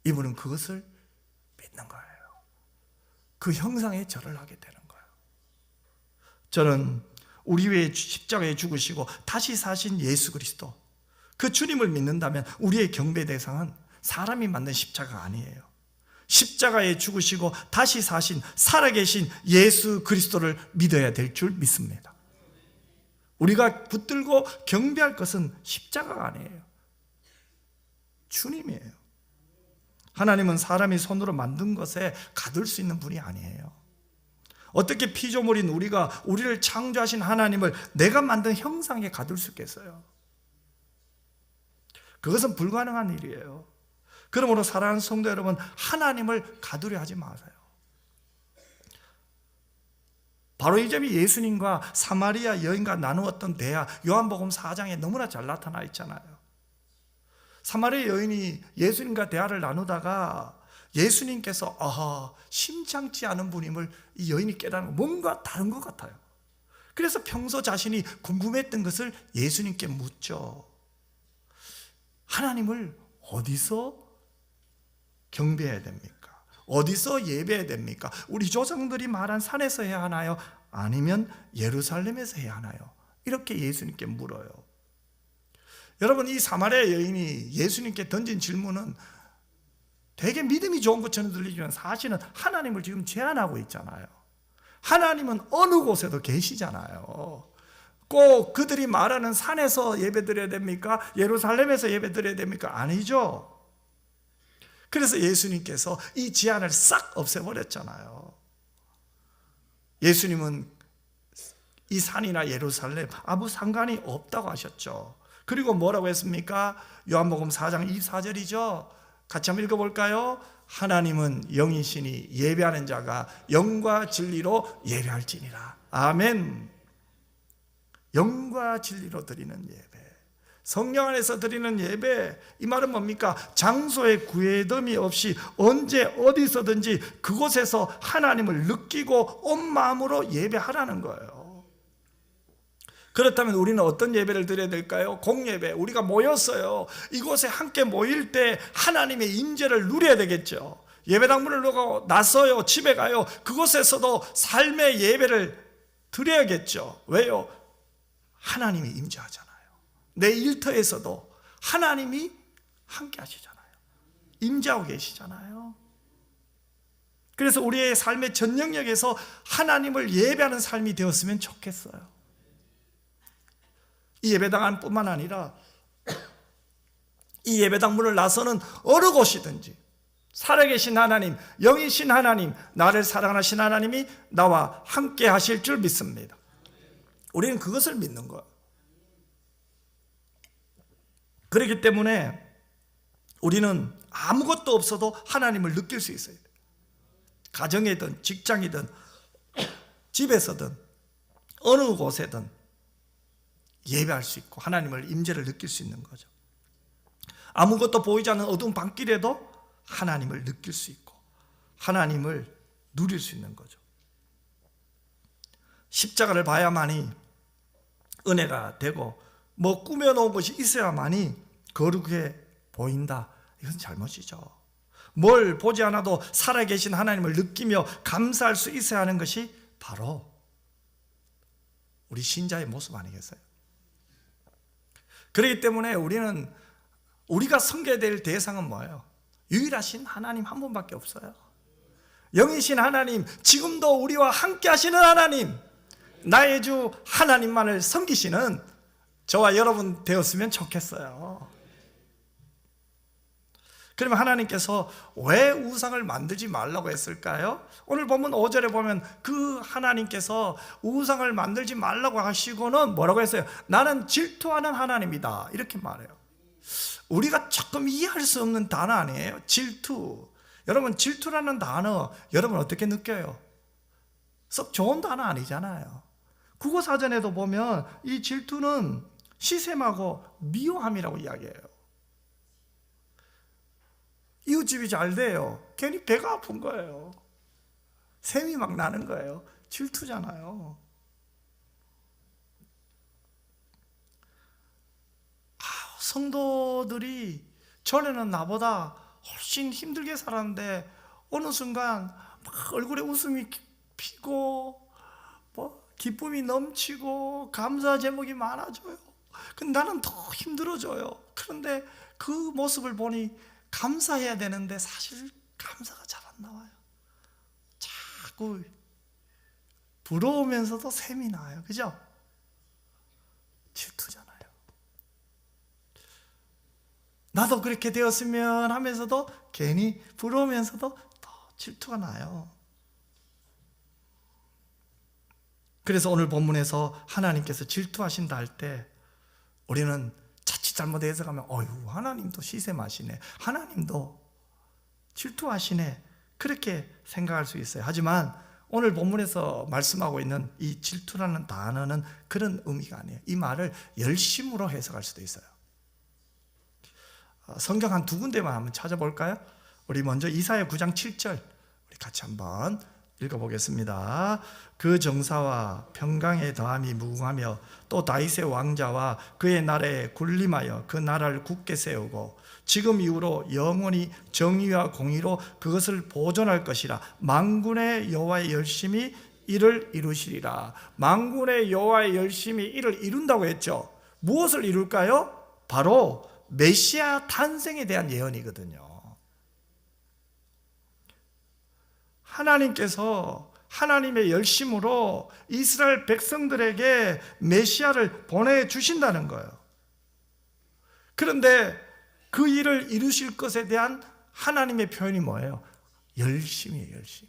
이분은 그것을 믿는 거예요. 그 형상에 절을 하게 되는 거예요. 저는 우리 위해 십자가에 죽으시고 다시 사신 예수 그리스도, 그 주님을 믿는다면 우리의 경배 대상은 사람이 만든 십자가가 아니에요. 십자가에 죽으시고 다시 사신 살아계신 예수 그리스도를 믿어야 될 줄 믿습니다. 우리가 붙들고 경배할 것은 십자가가 아니에요. 주님이에요. 하나님은 사람이 손으로 만든 것에 가둘 수 있는 분이 아니에요. 어떻게 피조물인 우리가 우리를 창조하신 하나님을 내가 만든 형상에 가둘 수 있겠어요? 그것은 불가능한 일이에요. 그러므로 사랑하는 성도 여러분, 하나님을 가두려 하지 마세요. 바로 이 점이 예수님과 사마리아 여인과 나누었던 대화, 요한복음 4장에 너무나 잘 나타나 있잖아요. 사마리아 여인이 예수님과 대화를 나누다가 예수님께서 심상치 않은 분임을 이 여인이 깨닫는 뭔가 다른 것 같아요. 그래서 평소 자신이 궁금했던 것을 예수님께 묻죠. 하나님을 어디서 경배해야 됩니까? 어디서 예배해야 됩니까? 우리 조상들이 말한 산에서 해야 하나요? 아니면 예루살렘에서 해야 하나요? 이렇게 예수님께 물어요. 여러분, 이 사마리아 여인이 예수님께 던진 질문은 되게 믿음이 좋은 것처럼 들리지만 사실은 하나님을 지금 제안하고 있잖아요. 하나님은 어느 곳에도 계시잖아요. 꼭 그들이 말하는 산에서 예배드려야 됩니까? 예루살렘에서 예배드려야 됩니까? 아니죠. 그래서 예수님께서 이 제안을 싹 없애버렸잖아요. 예수님은 이 산이나 예루살렘 아무 상관이 없다고 하셨죠. 그리고 뭐라고 했습니까? 요한복음 4장 24절이죠. 같이 한번 읽어볼까요? 하나님은 영이시니 예배하는 자가 영과 진리로 예배할지니라. 아멘. 영과 진리로 드리는 예배, 성령 안에서 드리는 예배, 이 말은 뭡니까? 장소의 구애됨이 없이 언제 어디서든지 그곳에서 하나님을 느끼고 온 마음으로 예배하라는 거예요. 그렇다면 우리는 어떤 예배를 드려야 될까요? 공예배. 우리가 모였어요. 이곳에 함께 모일 때 하나님의 임재를 누려야 되겠죠. 예배당 문을 나서요, 집에 가요. 그곳에서도 삶의 예배를 드려야겠죠. 왜요? 하나님이 임재하잖아요. 내 일터에서도 하나님이 함께 하시잖아요. 임재하고 계시잖아요. 그래서 우리의 삶의 전 영역에서 하나님을 예배하는 삶이 되었으면 좋겠어요. 이 예배당 뿐만 아니라 이 예배당 문을 나서는 어느 곳이든지 살아계신 하나님, 영이신 하나님, 나를 사랑하신 하나님이 나와 함께 하실 줄 믿습니다. 우리는 그것을 믿는 거예요. 그렇기 때문에 우리는 아무것도 없어도 하나님을 느낄 수 있어요. 가정이든 직장이든 집에서든 어느 곳에든 예배할 수 있고 하나님을 임재를 느낄 수 있는 거죠. 아무것도 보이지 않는 어두운 밤길에도 하나님을 느낄 수 있고 하나님을 누릴 수 있는 거죠. 십자가를 봐야만이 은혜가 되고 뭐 꾸며놓은 것이 있어야만이 거룩해 보인다. 이건 잘못이죠. 뭘 보지 않아도 살아계신 하나님을 느끼며 감사할 수 있어야 하는 것이 바로 우리 신자의 모습 아니겠어요? 그렇기 때문에 우리가 섬겨야 될 대상은 뭐예요? 유일하신 하나님 한 분밖에 없어요. 영이신 하나님, 지금도 우리와 함께 하시는 하나님, 나의 주 하나님만을 섬기시는 저와 여러분 되었으면 좋겠어요. 그러면 하나님께서 왜 우상을 만들지 말라고 했을까요? 오늘 보면 5절에 보면 그 하나님께서 우상을 만들지 말라고 하시고는 뭐라고 했어요? 나는 질투하는 하나님이다, 이렇게 말해요. 우리가 조금 이해할 수 없는 단어 아니에요? 질투. 여러분, 질투라는 단어 여러분 어떻게 느껴요? 썩 좋은 단어 아니잖아요. 국어사전에도 보면 이 질투는 시샘하고 미워함이라고 이야기해요. 이웃집이 잘 돼요. 괜히 배가 아픈 거예요. 샘이 막 나는 거예요. 질투잖아요. 성도들이 전에는 나보다 훨씬 힘들게 살았는데 어느 순간 막 얼굴에 웃음이 피고 뭐 기쁨이 넘치고 감사 제목이 많아져요. 근데 나는 더 힘들어져요. 그런데 그 모습을 보니 감사해야 되는데 사실 감사가 잘 안 나와요. 자꾸 부러우면서도 샘이 나요. 그죠? 질투잖아요. 나도 그렇게 되었으면 하면서도 괜히 부러우면서도 더 질투가 나요. 그래서 오늘 본문에서 하나님께서 질투하신다 할 때 우리는 자칫 잘못 해석하면 어휴, 하나님도 시샘하시네, 하나님도 질투하시네, 그렇게 생각할 수 있어요. 하지만 오늘 본문에서 말씀하고 있는 이 질투라는 단어는 그런 의미가 아니에요. 이 말을 열심으로 해석할 수도 있어요. 성경 한 두 군데만 한번 찾아볼까요? 우리 먼저 이사야 9장 7절 우리 같이 한번 읽어보겠습니다. 그 정사와 평강의 더함이 무궁하며 또 다윗의 왕자와 그의 나라에 군림하여 그 나라를 굳게 세우고 지금 이후로 영원히 정의와 공의로 그것을 보존할 것이라. 만군의 여호와의 열심히 이를 이루시리라. 만군의 여호와의 열심히 이를 이룬다고 했죠. 무엇을 이룰까요? 바로 메시아 탄생에 대한 예언이거든요. 하나님께서 하나님의 열심으로 이스라엘 백성들에게 메시아를 보내주신다는 거예요. 그런데 그 일을 이루실 것에 대한 하나님의 표현이 뭐예요? 열심이에요, 열심.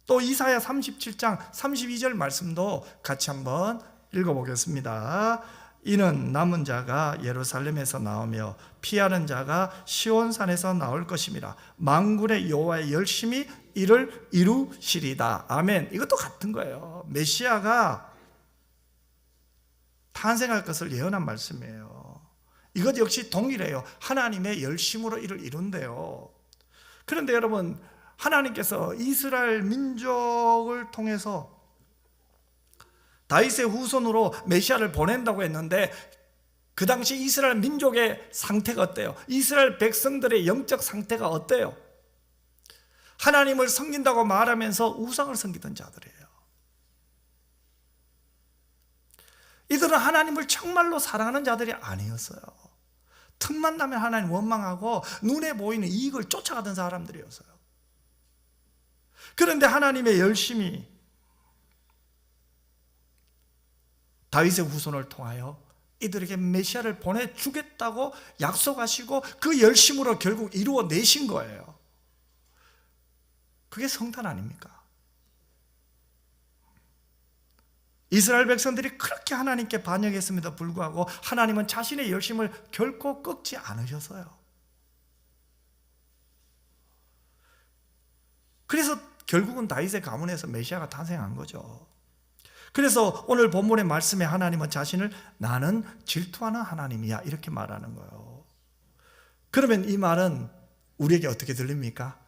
또 이사야 37장 32절 말씀도 같이 한번 읽어보겠습니다. 이는 남은 자가 예루살렘에서 나오며 피하는 자가 시온산에서 나올 것임이라. 만군의 여호와의 열심히 이를 이루시리다. 아멘. 이것도 같은 거예요. 메시아가 탄생할 것을 예언한 말씀이에요. 이것 역시 동일해요. 하나님의 열심으로 이를 이룬대요. 그런데 여러분, 하나님께서 이스라엘 민족을 통해서 다윗의 후손으로 메시아를 보낸다고 했는데 그 당시 이스라엘 민족의 상태가 어때요? 이스라엘 백성들의 영적 상태가 어때요? 하나님을 섬긴다고 말하면서 우상을 섬기던 자들이에요. 이들은 하나님을 정말로 사랑하는 자들이 아니었어요. 틈만 나면 하나님 원망하고 눈에 보이는 이익을 쫓아가던 사람들이었어요. 그런데 하나님의 열심히 다윗의 후손을 통하여 이들에게 메시아를 보내주겠다고 약속하시고 그 열심으로 결국 이루어내신 거예요. 그게 성탄 아닙니까? 이스라엘 백성들이 그렇게 하나님께 반역했음에도 불구하고 하나님은 자신의 열심을 결코 꺾지 않으셨어요. 그래서 결국은 다윗의 가문에서 메시아가 탄생한 거죠. 그래서 오늘 본문의 말씀에 하나님은 자신을 나는 질투하는 하나님이야 이렇게 말하는 거예요. 그러면 이 말은 우리에게 어떻게 들립니까?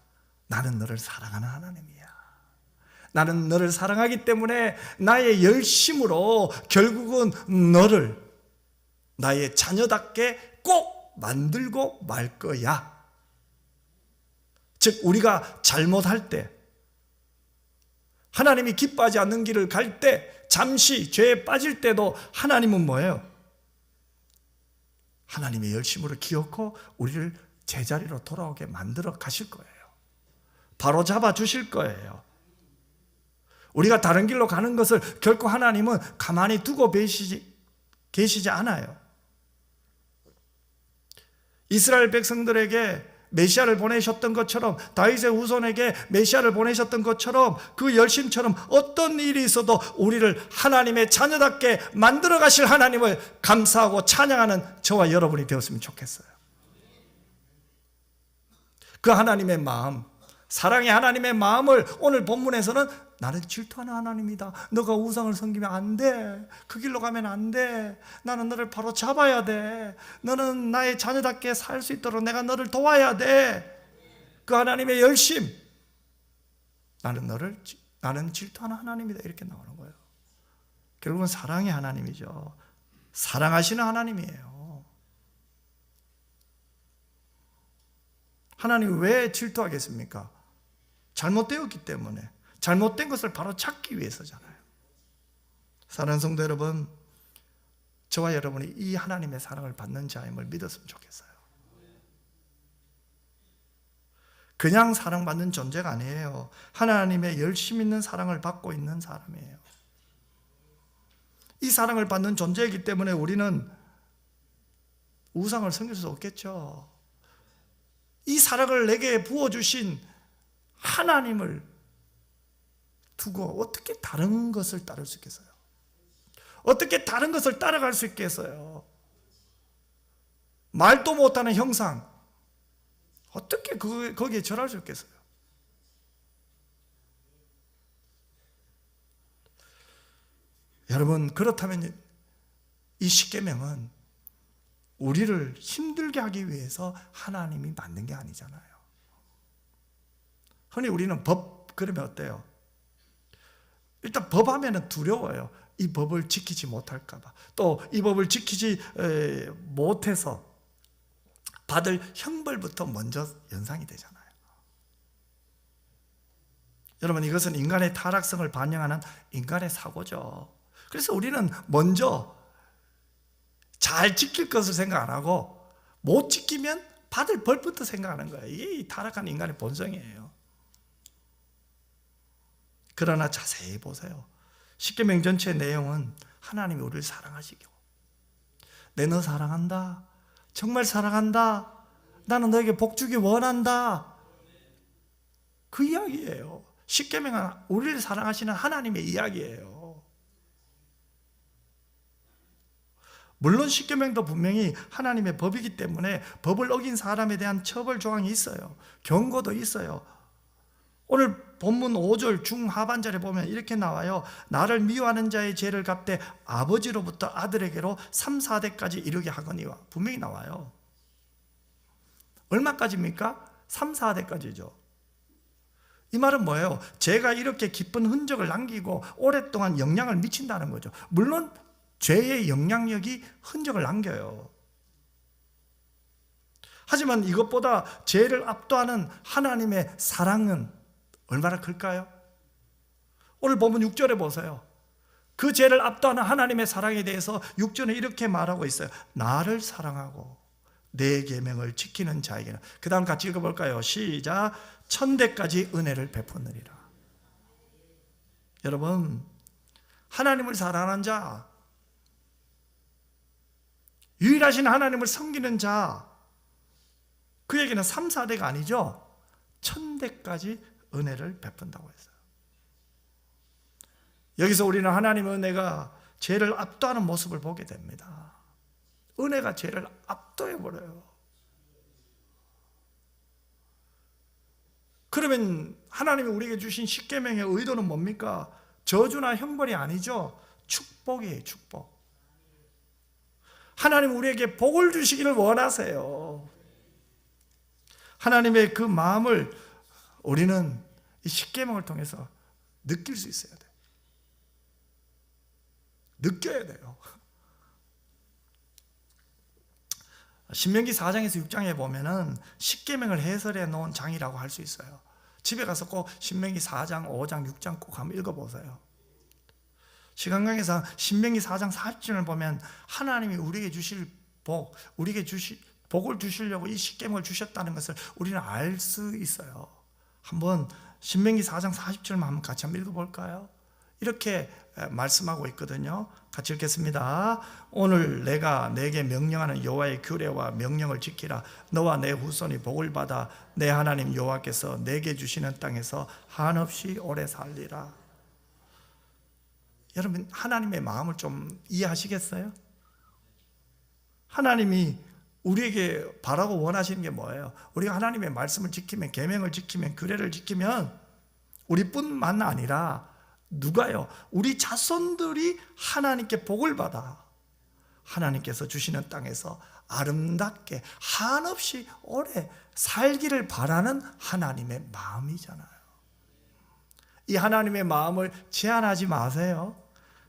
나는 너를 사랑하는 하나님이야. 나는 너를 사랑하기 때문에 나의 열심으로 결국은 너를 나의 자녀답게 꼭 만들고 말 거야. 즉 우리가 잘못할 때, 하나님이 기뻐하지 않는 길을 갈 때, 잠시 죄에 빠질 때도 하나님은 뭐예요? 하나님의 열심으로 기어코 우리를 제자리로 돌아오게 만들어 가실 거예요. 바로 잡아 주실 거예요. 우리가 다른 길로 가는 것을 결코 하나님은 가만히 두고 계시지 않아요. 이스라엘 백성들에게 메시아를 보내셨던 것처럼, 다윗의 후손에게 메시아를 보내셨던 것처럼, 그 열심처럼 어떤 일이 있어도 우리를 하나님의 자녀답게 만들어 가실 하나님을 감사하고 찬양하는 저와 여러분이 되었으면 좋겠어요. 그 하나님의 마음, 사랑의 하나님의 마음을 오늘 본문에서는 나는 질투하는 하나님이다. 너가 우상을 섬기면 안 돼. 그 길로 가면 안 돼. 나는 너를 바로 잡아야 돼. 너는 나의 자녀답게 살 수 있도록 내가 너를 도와야 돼. 그 하나님의 열심. 나는 질투하는 하나님이다. 이렇게 나오는 거예요. 결국은 사랑의 하나님이죠. 사랑하시는 하나님이에요. 하나님이 왜 질투하겠습니까? 잘못되었기 때문에. 잘못된 것을 바로 찾기 위해서잖아요. 사랑하는 성도 여러분, 저와 여러분이 이 하나님의 사랑을 받는 자임을 믿었으면 좋겠어요. 그냥 사랑받는 존재가 아니에요. 하나님의 열심 있는 사랑을 받고 있는 사람이에요. 이 사랑을 받는 존재이기 때문에 우리는 우상을 섬길 수 없겠죠. 이 사랑을 내게 부어주신 하나님을 두고 어떻게 다른 것을 따를 수 있겠어요? 어떻게 다른 것을 따라갈 수 있겠어요? 말도 못하는 형상, 어떻게 거기에 절할 수 있겠어요? 여러분, 그렇다면 이 십계명은 우리를 힘들게 하기 위해서 하나님이 만든 게 아니잖아요. 흔히 우리는 법 그러면 어때요? 일단 법 하면은 두려워요. 이 법을 지키지 못할까 봐. 또 이 법을 지키지 못해서 받을 형벌부터 먼저 연상이 되잖아요. 여러분, 이것은 인간의 타락성을 반영하는 인간의 사고죠. 그래서 우리는 먼저 잘 지킬 것을 생각 안 하고 못 지키면 받을 벌부터 생각하는 거예요. 이게 이 타락한 인간의 본성이에요. 그러나 자세히 보세요. 십계명 전체의 내용은 하나님이 우리를 사랑하시고, 내 너 사랑한다, 정말 사랑한다, 나는 너에게 복 주기 원한다, 그 이야기예요. 십계명은 우리를 사랑하시는 하나님의 이야기예요. 물론 십계명도 분명히 하나님의 법이기 때문에 법을 어긴 사람에 대한 처벌 조항이 있어요. 경고도 있어요. 오늘 본문 5절 중하반절에 보면 이렇게 나와요. 나를 미워하는 자의 죄를 갚되 아버지로부터 아들에게로 3, 4대까지 이르게 하거니와. 분명히 나와요. 얼마까지입니까? 3, 4대까지죠. 이 말은 뭐예요? 죄가 이렇게 깊은 흔적을 남기고 오랫동안 영향을 미친다는 거죠. 물론 죄의 영향력이 흔적을 남겨요. 하지만 이것보다 죄를 압도하는 하나님의 사랑은 얼마나 클까요? 오늘 본문 6절에 보세요. 그 죄를 압도하는 하나님의 사랑에 대해서 6절에 이렇게 말하고 있어요. 나를 사랑하고 내 계명을 지키는 자에게는, 그 다음 같이 읽어볼까요? 시작. 1000대까지 은혜를 베푸느니라. 여러분, 하나님을 사랑하는 자, 유일하신 하나님을 섬기는 자, 그에게는 3, 4대가 아니죠. 1000대까지 은혜를 베푼다고 했어요. 여기서 우리는 하나님의 은혜가 죄를 압도하는 모습을 보게 됩니다. 은혜가 죄를 압도해버려요. 그러면 하나님이 우리에게 주신 십계명의 의도는 뭡니까? 저주나 형벌이 아니죠. 축복이에요. 축복. 하나님 우리에게 복을 주시기를 원하세요. 하나님의 그 마음을 우리는 이 십계명을 통해서 느낄 수 있어야 돼요. 느껴야 돼요. 신명기 4장에서 6장에 보면은 십계명을 해설해 놓은 장이라고 할 수 있어요. 집에 가서 꼭 신명기 4장, 5장, 6장 꼭 한번 읽어보세요. 시간강에서 신명기 4장 40절을 보면 하나님이 우리에게 주실 복, 우리에게 복을 주시려고 이 십계명을 주셨다는 것을 우리는 알 수 있어요. 한번 신명기 4장 40절만 한번 같이 한번 읽어볼까요? 이렇게 말씀하고 있거든요. 같이 읽겠습니다. 오늘 내가 내게 명령하는 여호와의 규례와 명령을 지키라. 너와 내 후손이 복을 받아 내 하나님 여호와께서 내게 주시는 땅에서 한없이 오래 살리라. 여러분, 하나님의 마음을 좀 이해하시겠어요? 하나님이 우리에게 바라고 원하시는 게 뭐예요? 우리가 하나님의 말씀을 지키면, 계명을 지키면, 규례를 지키면 우리뿐만 아니라 누가요? 우리 자손들이 하나님께 복을 받아 하나님께서 주시는 땅에서 아름답게 한없이 오래 살기를 바라는 하나님의 마음이잖아요. 이 하나님의 마음을 제한하지 마세요.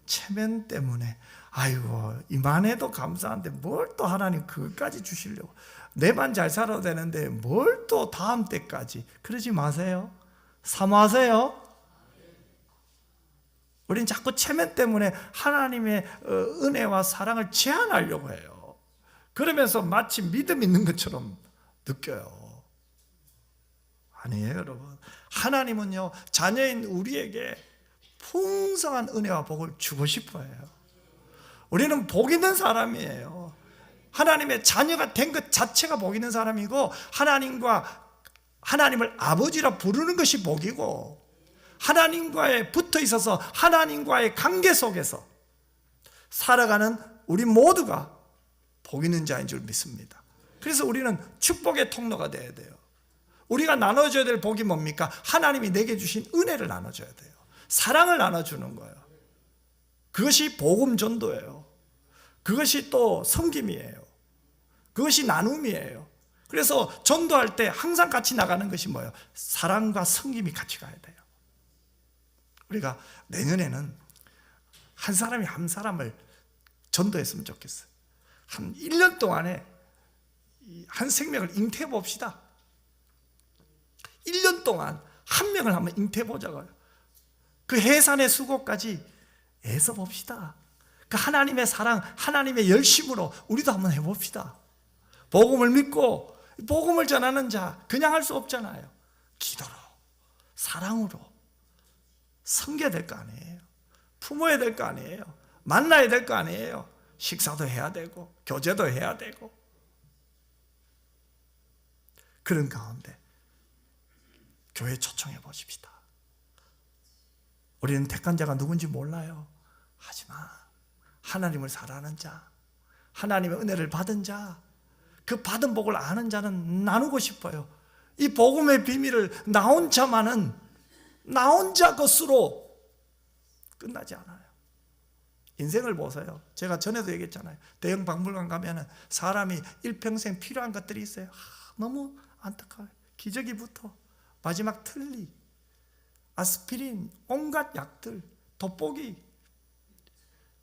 체면 때문에 아이고 이만해도 감사한데 뭘 또 하나님 그것까지 주시려고, 내만 잘 살아도 되는데 뭘 또 다음 때까지, 그러지 마세요. 사모하세요. 우린 자꾸 체면 때문에 하나님의 은혜와 사랑을 제한하려고 해요. 그러면서 마치 믿음 있는 것처럼 느껴요. 아니에요, 여러분. 하나님은요, 자녀인 우리에게 풍성한 은혜와 복을 주고 싶어 해요. 우리는 복 있는 사람이에요. 하나님의 자녀가 된 것 자체가 복 있는 사람이고, 하나님을 아버지라 부르는 것이 복이고, 하나님과의 붙어 있어서 하나님과의 관계 속에서 살아가는 우리 모두가 복 있는 자인 줄 믿습니다. 그래서 우리는 축복의 통로가 되어야 돼요. 우리가 나눠줘야 될 복이 뭡니까? 하나님이 내게 주신 은혜를 나눠줘야 돼요. 사랑을 나눠주는 거예요. 그것이 복음 전도예요. 그것이 또 섬김이에요. 그것이 나눔이에요. 그래서 전도할 때 항상 같이 나가는 것이 뭐예요? 사랑과 섬김이 같이 가야 돼요. 우리가 내년에는 한 사람이 한 사람을 전도했으면 좋겠어요. 한 1년 동안에 한 생명을 잉태해 봅시다. 1년 동안 한 명을 한번 잉태해 보자고요. 그 해산의 수고까지 애써 봅시다. 그 하나님의 사랑, 하나님의 열심으로 우리도 한번 해봅시다. 복음을 믿고 복음을 전하는 자 그냥 할 수 없잖아요. 기도로, 사랑으로 섬겨야 될 거 아니에요. 품어야 될 거 아니에요. 만나야 될 거 아니에요. 식사도 해야 되고 교제도 해야 되고. 그런 가운데 교회 초청해 보십시다. 우리는 택한 자가 누군지 몰라요. 하지만 하나님을 사랑하는 자, 하나님의 은혜를 받은 자, 그 받은 복을 아는 자는 나누고 싶어요. 이 복음의 비밀을 나 혼자만은 나 혼자 것으로 끝나지 않아요. 인생을 보세요. 제가 전에도 얘기했잖아요. 대형 박물관 가면은 사람이 일평생 필요한 것들이 있어요. 너무 안타까워요. 기저귀부터 마지막 틀니, 아스피린, 온갖 약들, 돋보기.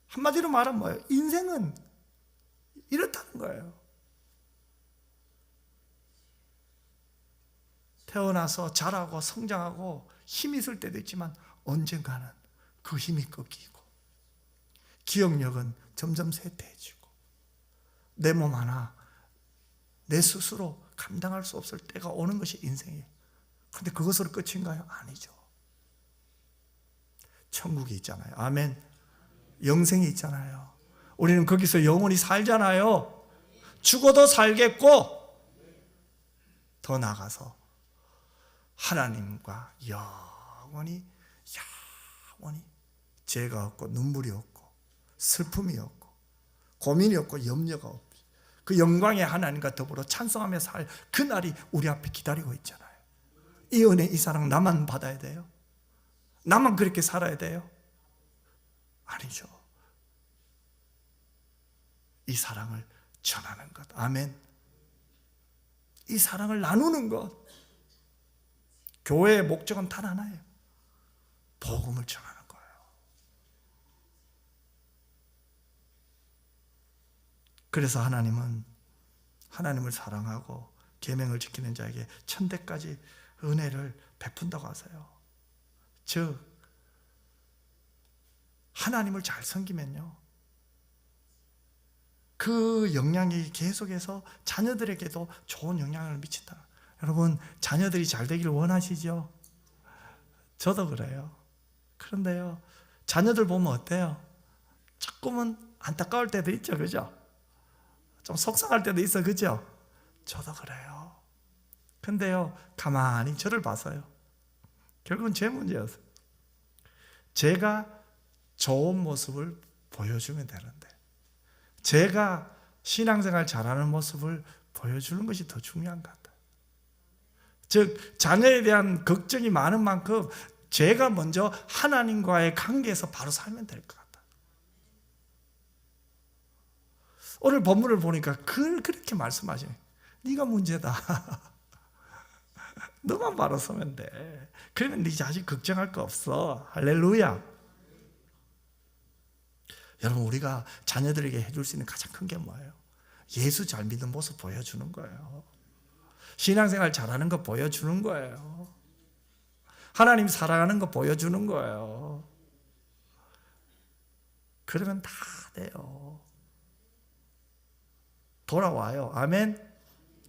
한마디로 말하면 뭐예요? 인생은 이렇다는 거예요. 태어나서 자라고 성장하고 힘이 있을 때도 있지만 언젠가는 그 힘이 꺾이고 기억력은 점점 쇠퇴해지고 내 몸 하나 내 스스로 감당할 수 없을 때가 오는 것이 인생이에요. 그런데 그것으로 끝인가요? 아니죠. 천국이 있잖아요. 아멘. 영생이 있잖아요. 우리는 거기서 영원히 살잖아요. 죽어도 살겠고 더 나아가서 하나님과 영원히 죄가 없고 눈물이 없고 슬픔이 없고 고민이 없고 염려가 없고 그 영광의 하나님과 더불어 찬송하며 살 그날이 우리 앞에 기다리고 있잖아요. 이 은혜, 이 사랑 나만 받아야 돼요? 나만 그렇게 살아야 돼요? 아니죠. 이 사랑을 전하는 것. 아멘. 이 사랑을 나누는 것. 교회의 목적은 단 하나예요. 복음을 전하는 거예요. 그래서 하나님은 하나님을 사랑하고 계명을 지키는 자에게 천대까지 은혜를 베푼다고 하세요. 즉 하나님을 잘 섬기면요 그 영향이 계속해서 자녀들에게도 좋은 영향을 미친다. 여러분 자녀들이 잘 되기를 원하시죠? 저도 그래요. 그런데요 자녀들 보면 어때요? 조금은 안타까울 때도 있죠. 그죠? 좀 속상할 때도 있어. 그죠? 저도 그래요. 근데요 가만히 저를 봐서요 결국은 제 문제였어요. 제가 좋은 모습을 보여주면 되는데 제가 신앙생활 잘하는 모습을 보여주는 것이 더 중요한 것 같아요. 즉 자녀에 대한 걱정이 많은 만큼 제가 먼저 하나님과의 관계에서 바로 살면 될 것 같아요. 오늘 본문을 보니까 그렇게 말씀하시네. 네가 문제다. 너만 바로 서면 돼. 그러면 네 자식 걱정할 거 없어. 할렐루야. 여러분 우리가 자녀들에게 해줄 수 있는 가장 큰 게 뭐예요? 예수 잘 믿는 모습 보여주는 거예요. 신앙생활 잘하는 거 보여주는 거예요. 하나님 사랑하는 거 보여주는 거예요. 그러면 다 돼요. 돌아와요. 아멘.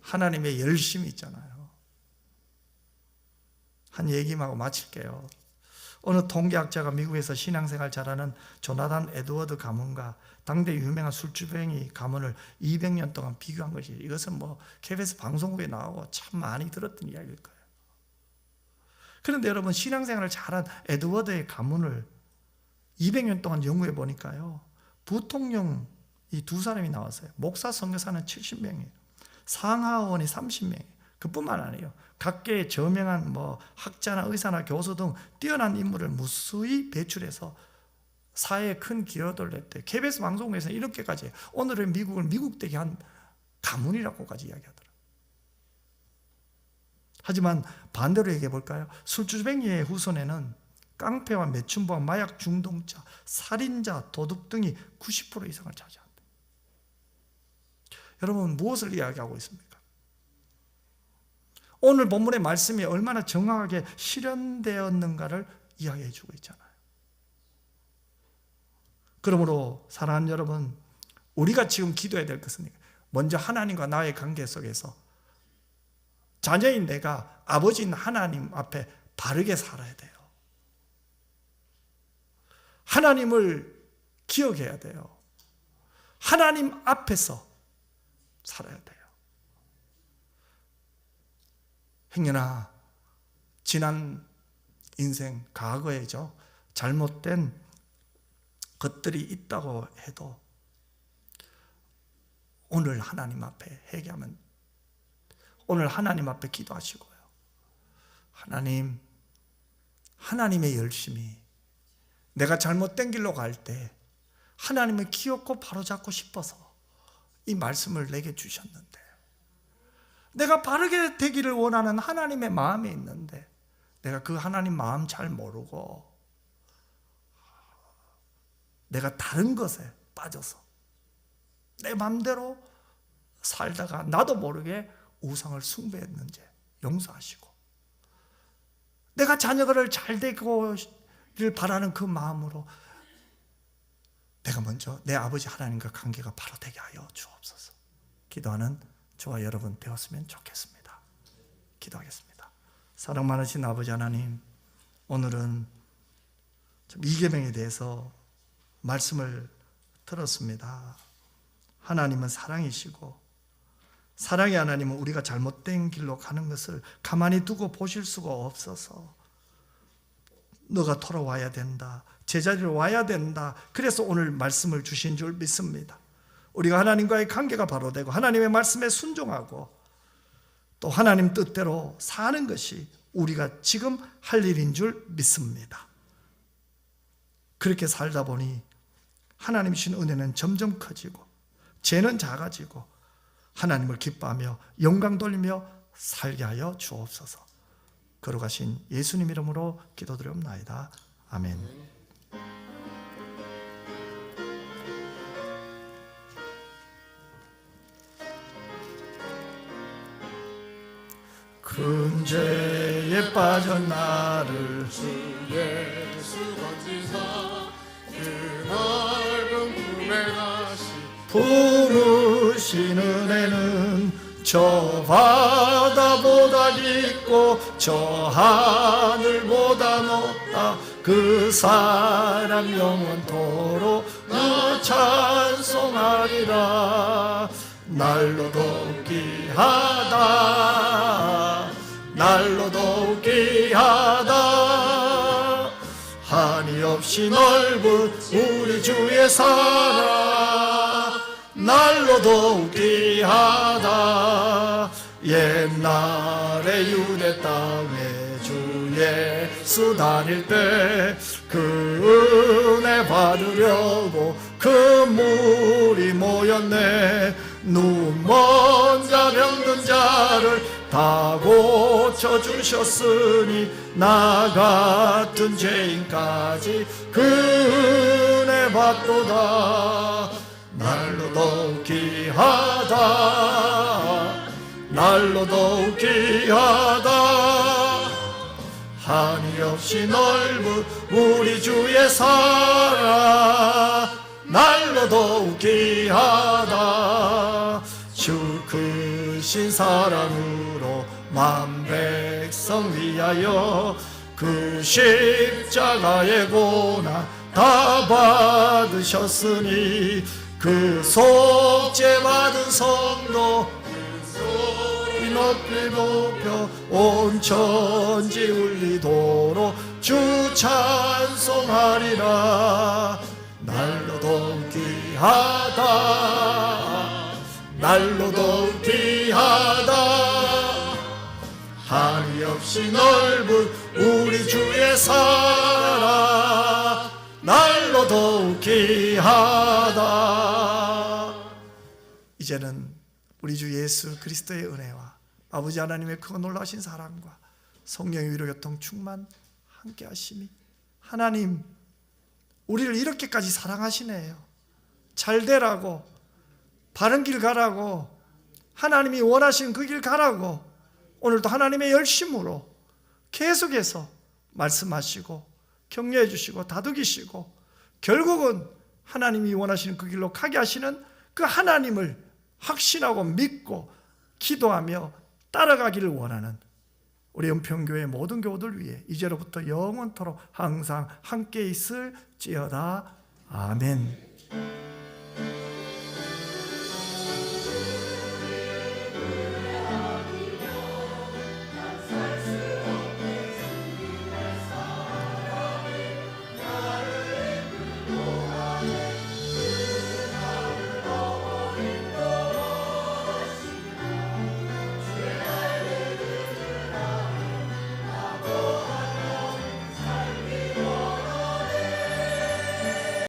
하나님의 열심이 있잖아요. 한 얘기만 하고 마칠게요. 어느 통계학자가 미국에서 신앙생활 잘하는 조나단 에드워드 가문과 당대 유명한 술주병이 가문을 200년 동안 비교한 것이, 이것은 뭐 KBS 방송국에 나오고 참 많이 들었던 이야기일 거예요. 그런데 여러분, 신앙생활을 잘한 에드워드의 가문을 200년 동안 연구해 보니까요, 부통령 이 두 사람이 나왔어요. 목사 선교사는 70명이에요. 상하원이 30명이에요. 그뿐만 아니에요. 각계의 저명한 학자나 의사나 교수 등 뛰어난 인물을 무수히 배출해서 사회에 큰 기여도를 냈대요. KBS 방송국에서는 이렇게까지 해요. 오늘의 미국을 미국되게 한 가문이라고까지 이야기하더라고요. 하지만 반대로 얘기해 볼까요? 술주정뱅이의 후손에는 깡패와 매춘부와 마약 중독자, 살인자, 도둑 등이 90% 이상을 차지한다. 여러분, 무엇을 이야기하고 있습니까? 오늘 본문의 말씀이 얼마나 정확하게 실현되었는가를 이야기해 주고 있잖아요. 그러므로 사랑하는 여러분, 우리가 지금 기도해야 될 것은 먼저 하나님과 나의 관계 속에서 자녀인 내가 아버지인 하나님 앞에 바르게 살아야 돼요. 하나님을 기억해야 돼요. 하나님 앞에서 살아야 돼요. 행여나 지난 인생, 과거에죠, 잘못된 것들이 있다고 해도 오늘 하나님 앞에 회개하면, 오늘 하나님 앞에 기도하시고요, 하나님의 열심히 내가 잘못된 길로 갈 때 하나님을 기억고 바로잡고 싶어서 이 말씀을 내게 주셨는데, 내가 바르게 되기를 원하는 하나님의 마음이 있는데 내가 그 하나님 마음 잘 모르고 내가 다른 것에 빠져서 내 마음대로 살다가 나도 모르게 우상을 숭배했는지 용서하시고, 내가 자녀를 잘 되기를 바라는 그 마음으로 내가 먼저 내 아버지 하나님과 관계가 바로 되게 하여 주옵소서. 기도하는 저와 여러분 되었으면 좋겠습니다. 기도하겠습니다. 사랑 많으신 아버지 하나님, 오늘은 이계명에 대해서 말씀을 들었습니다. 하나님은 사랑이시고, 사랑의 하나님은 우리가 잘못된 길로 가는 것을 가만히 두고 보실 수가 없어서 너가 돌아와야 된다, 제자리로 와야 된다, 그래서 오늘 말씀을 주신 줄 믿습니다. 우리가 하나님과의 관계가 바로 되고 하나님의 말씀에 순종하고 또 하나님 뜻대로 사는 것이 우리가 지금 할 일인 줄 믿습니다. 그렇게 살다 보니 하나님 주신 은혜는 점점 커지고 죄는 작아지고 하나님을 기뻐하며 영광 돌리며 살게 하여 주옵소서. 거룩하신 예수님 이름으로 기도드리옵나이다. 아멘. 큰 죄에 빠진 나를 주 예수 건지사 그 넓은 품에 다시 부르신 은혜는 저 바다보다 깊고 저 하늘보다 높다. 그 사랑 영원토록 나 찬송하리라. 날로도 귀하다, 날로도 귀하다. 한이 없이 넓은 우리 주의 사랑, 날로도 귀하다. 옛날에 유대 땅에 주 예수 다닐 때 그 은혜 받으려고 그 물이 모였네. 눈먼 자 병든 자를 다 고쳐주셨으니 나 같은 죄인까지 그 은혜 받도다. 날로도 귀하다, 날로도 귀하다. 한이 없이 넓은 우리 주의 사랑, 날로도 귀하다. 주 크신 사랑으로 만 백성 위하여 그 십자가의 고난 다 받으셨으니 그 속죄 받은 성도 높이 높여 온 천지 울리도록 주 찬송하리라. 날로도 귀하다, 날로도 귀하다. 한이 없이 넓은 우리 주의 사랑, 날로도 귀하다. 이제는 우리 주 예수 그리스도의 은혜와 아버지 하나님의 크고 놀라신 사랑과 성령의 위로 교통 충만 함께 하심이, 하나님 우리를 이렇게까지 사랑하시네요. 잘 되라고, 바른 길 가라고, 하나님이 원하시는 그 길 가라고 오늘도 하나님의 열심으로 계속해서 말씀하시고 격려해 주시고 다독이시고 결국은 하나님이 원하시는 그 길로 가게 하시는 그 하나님을 확신하고 믿고 기도하며 따라가기를 원하는 우리 은평교회 모든 교우들 위해 이제로부터 영원토록 항상 함께 있을지어다. 아멘.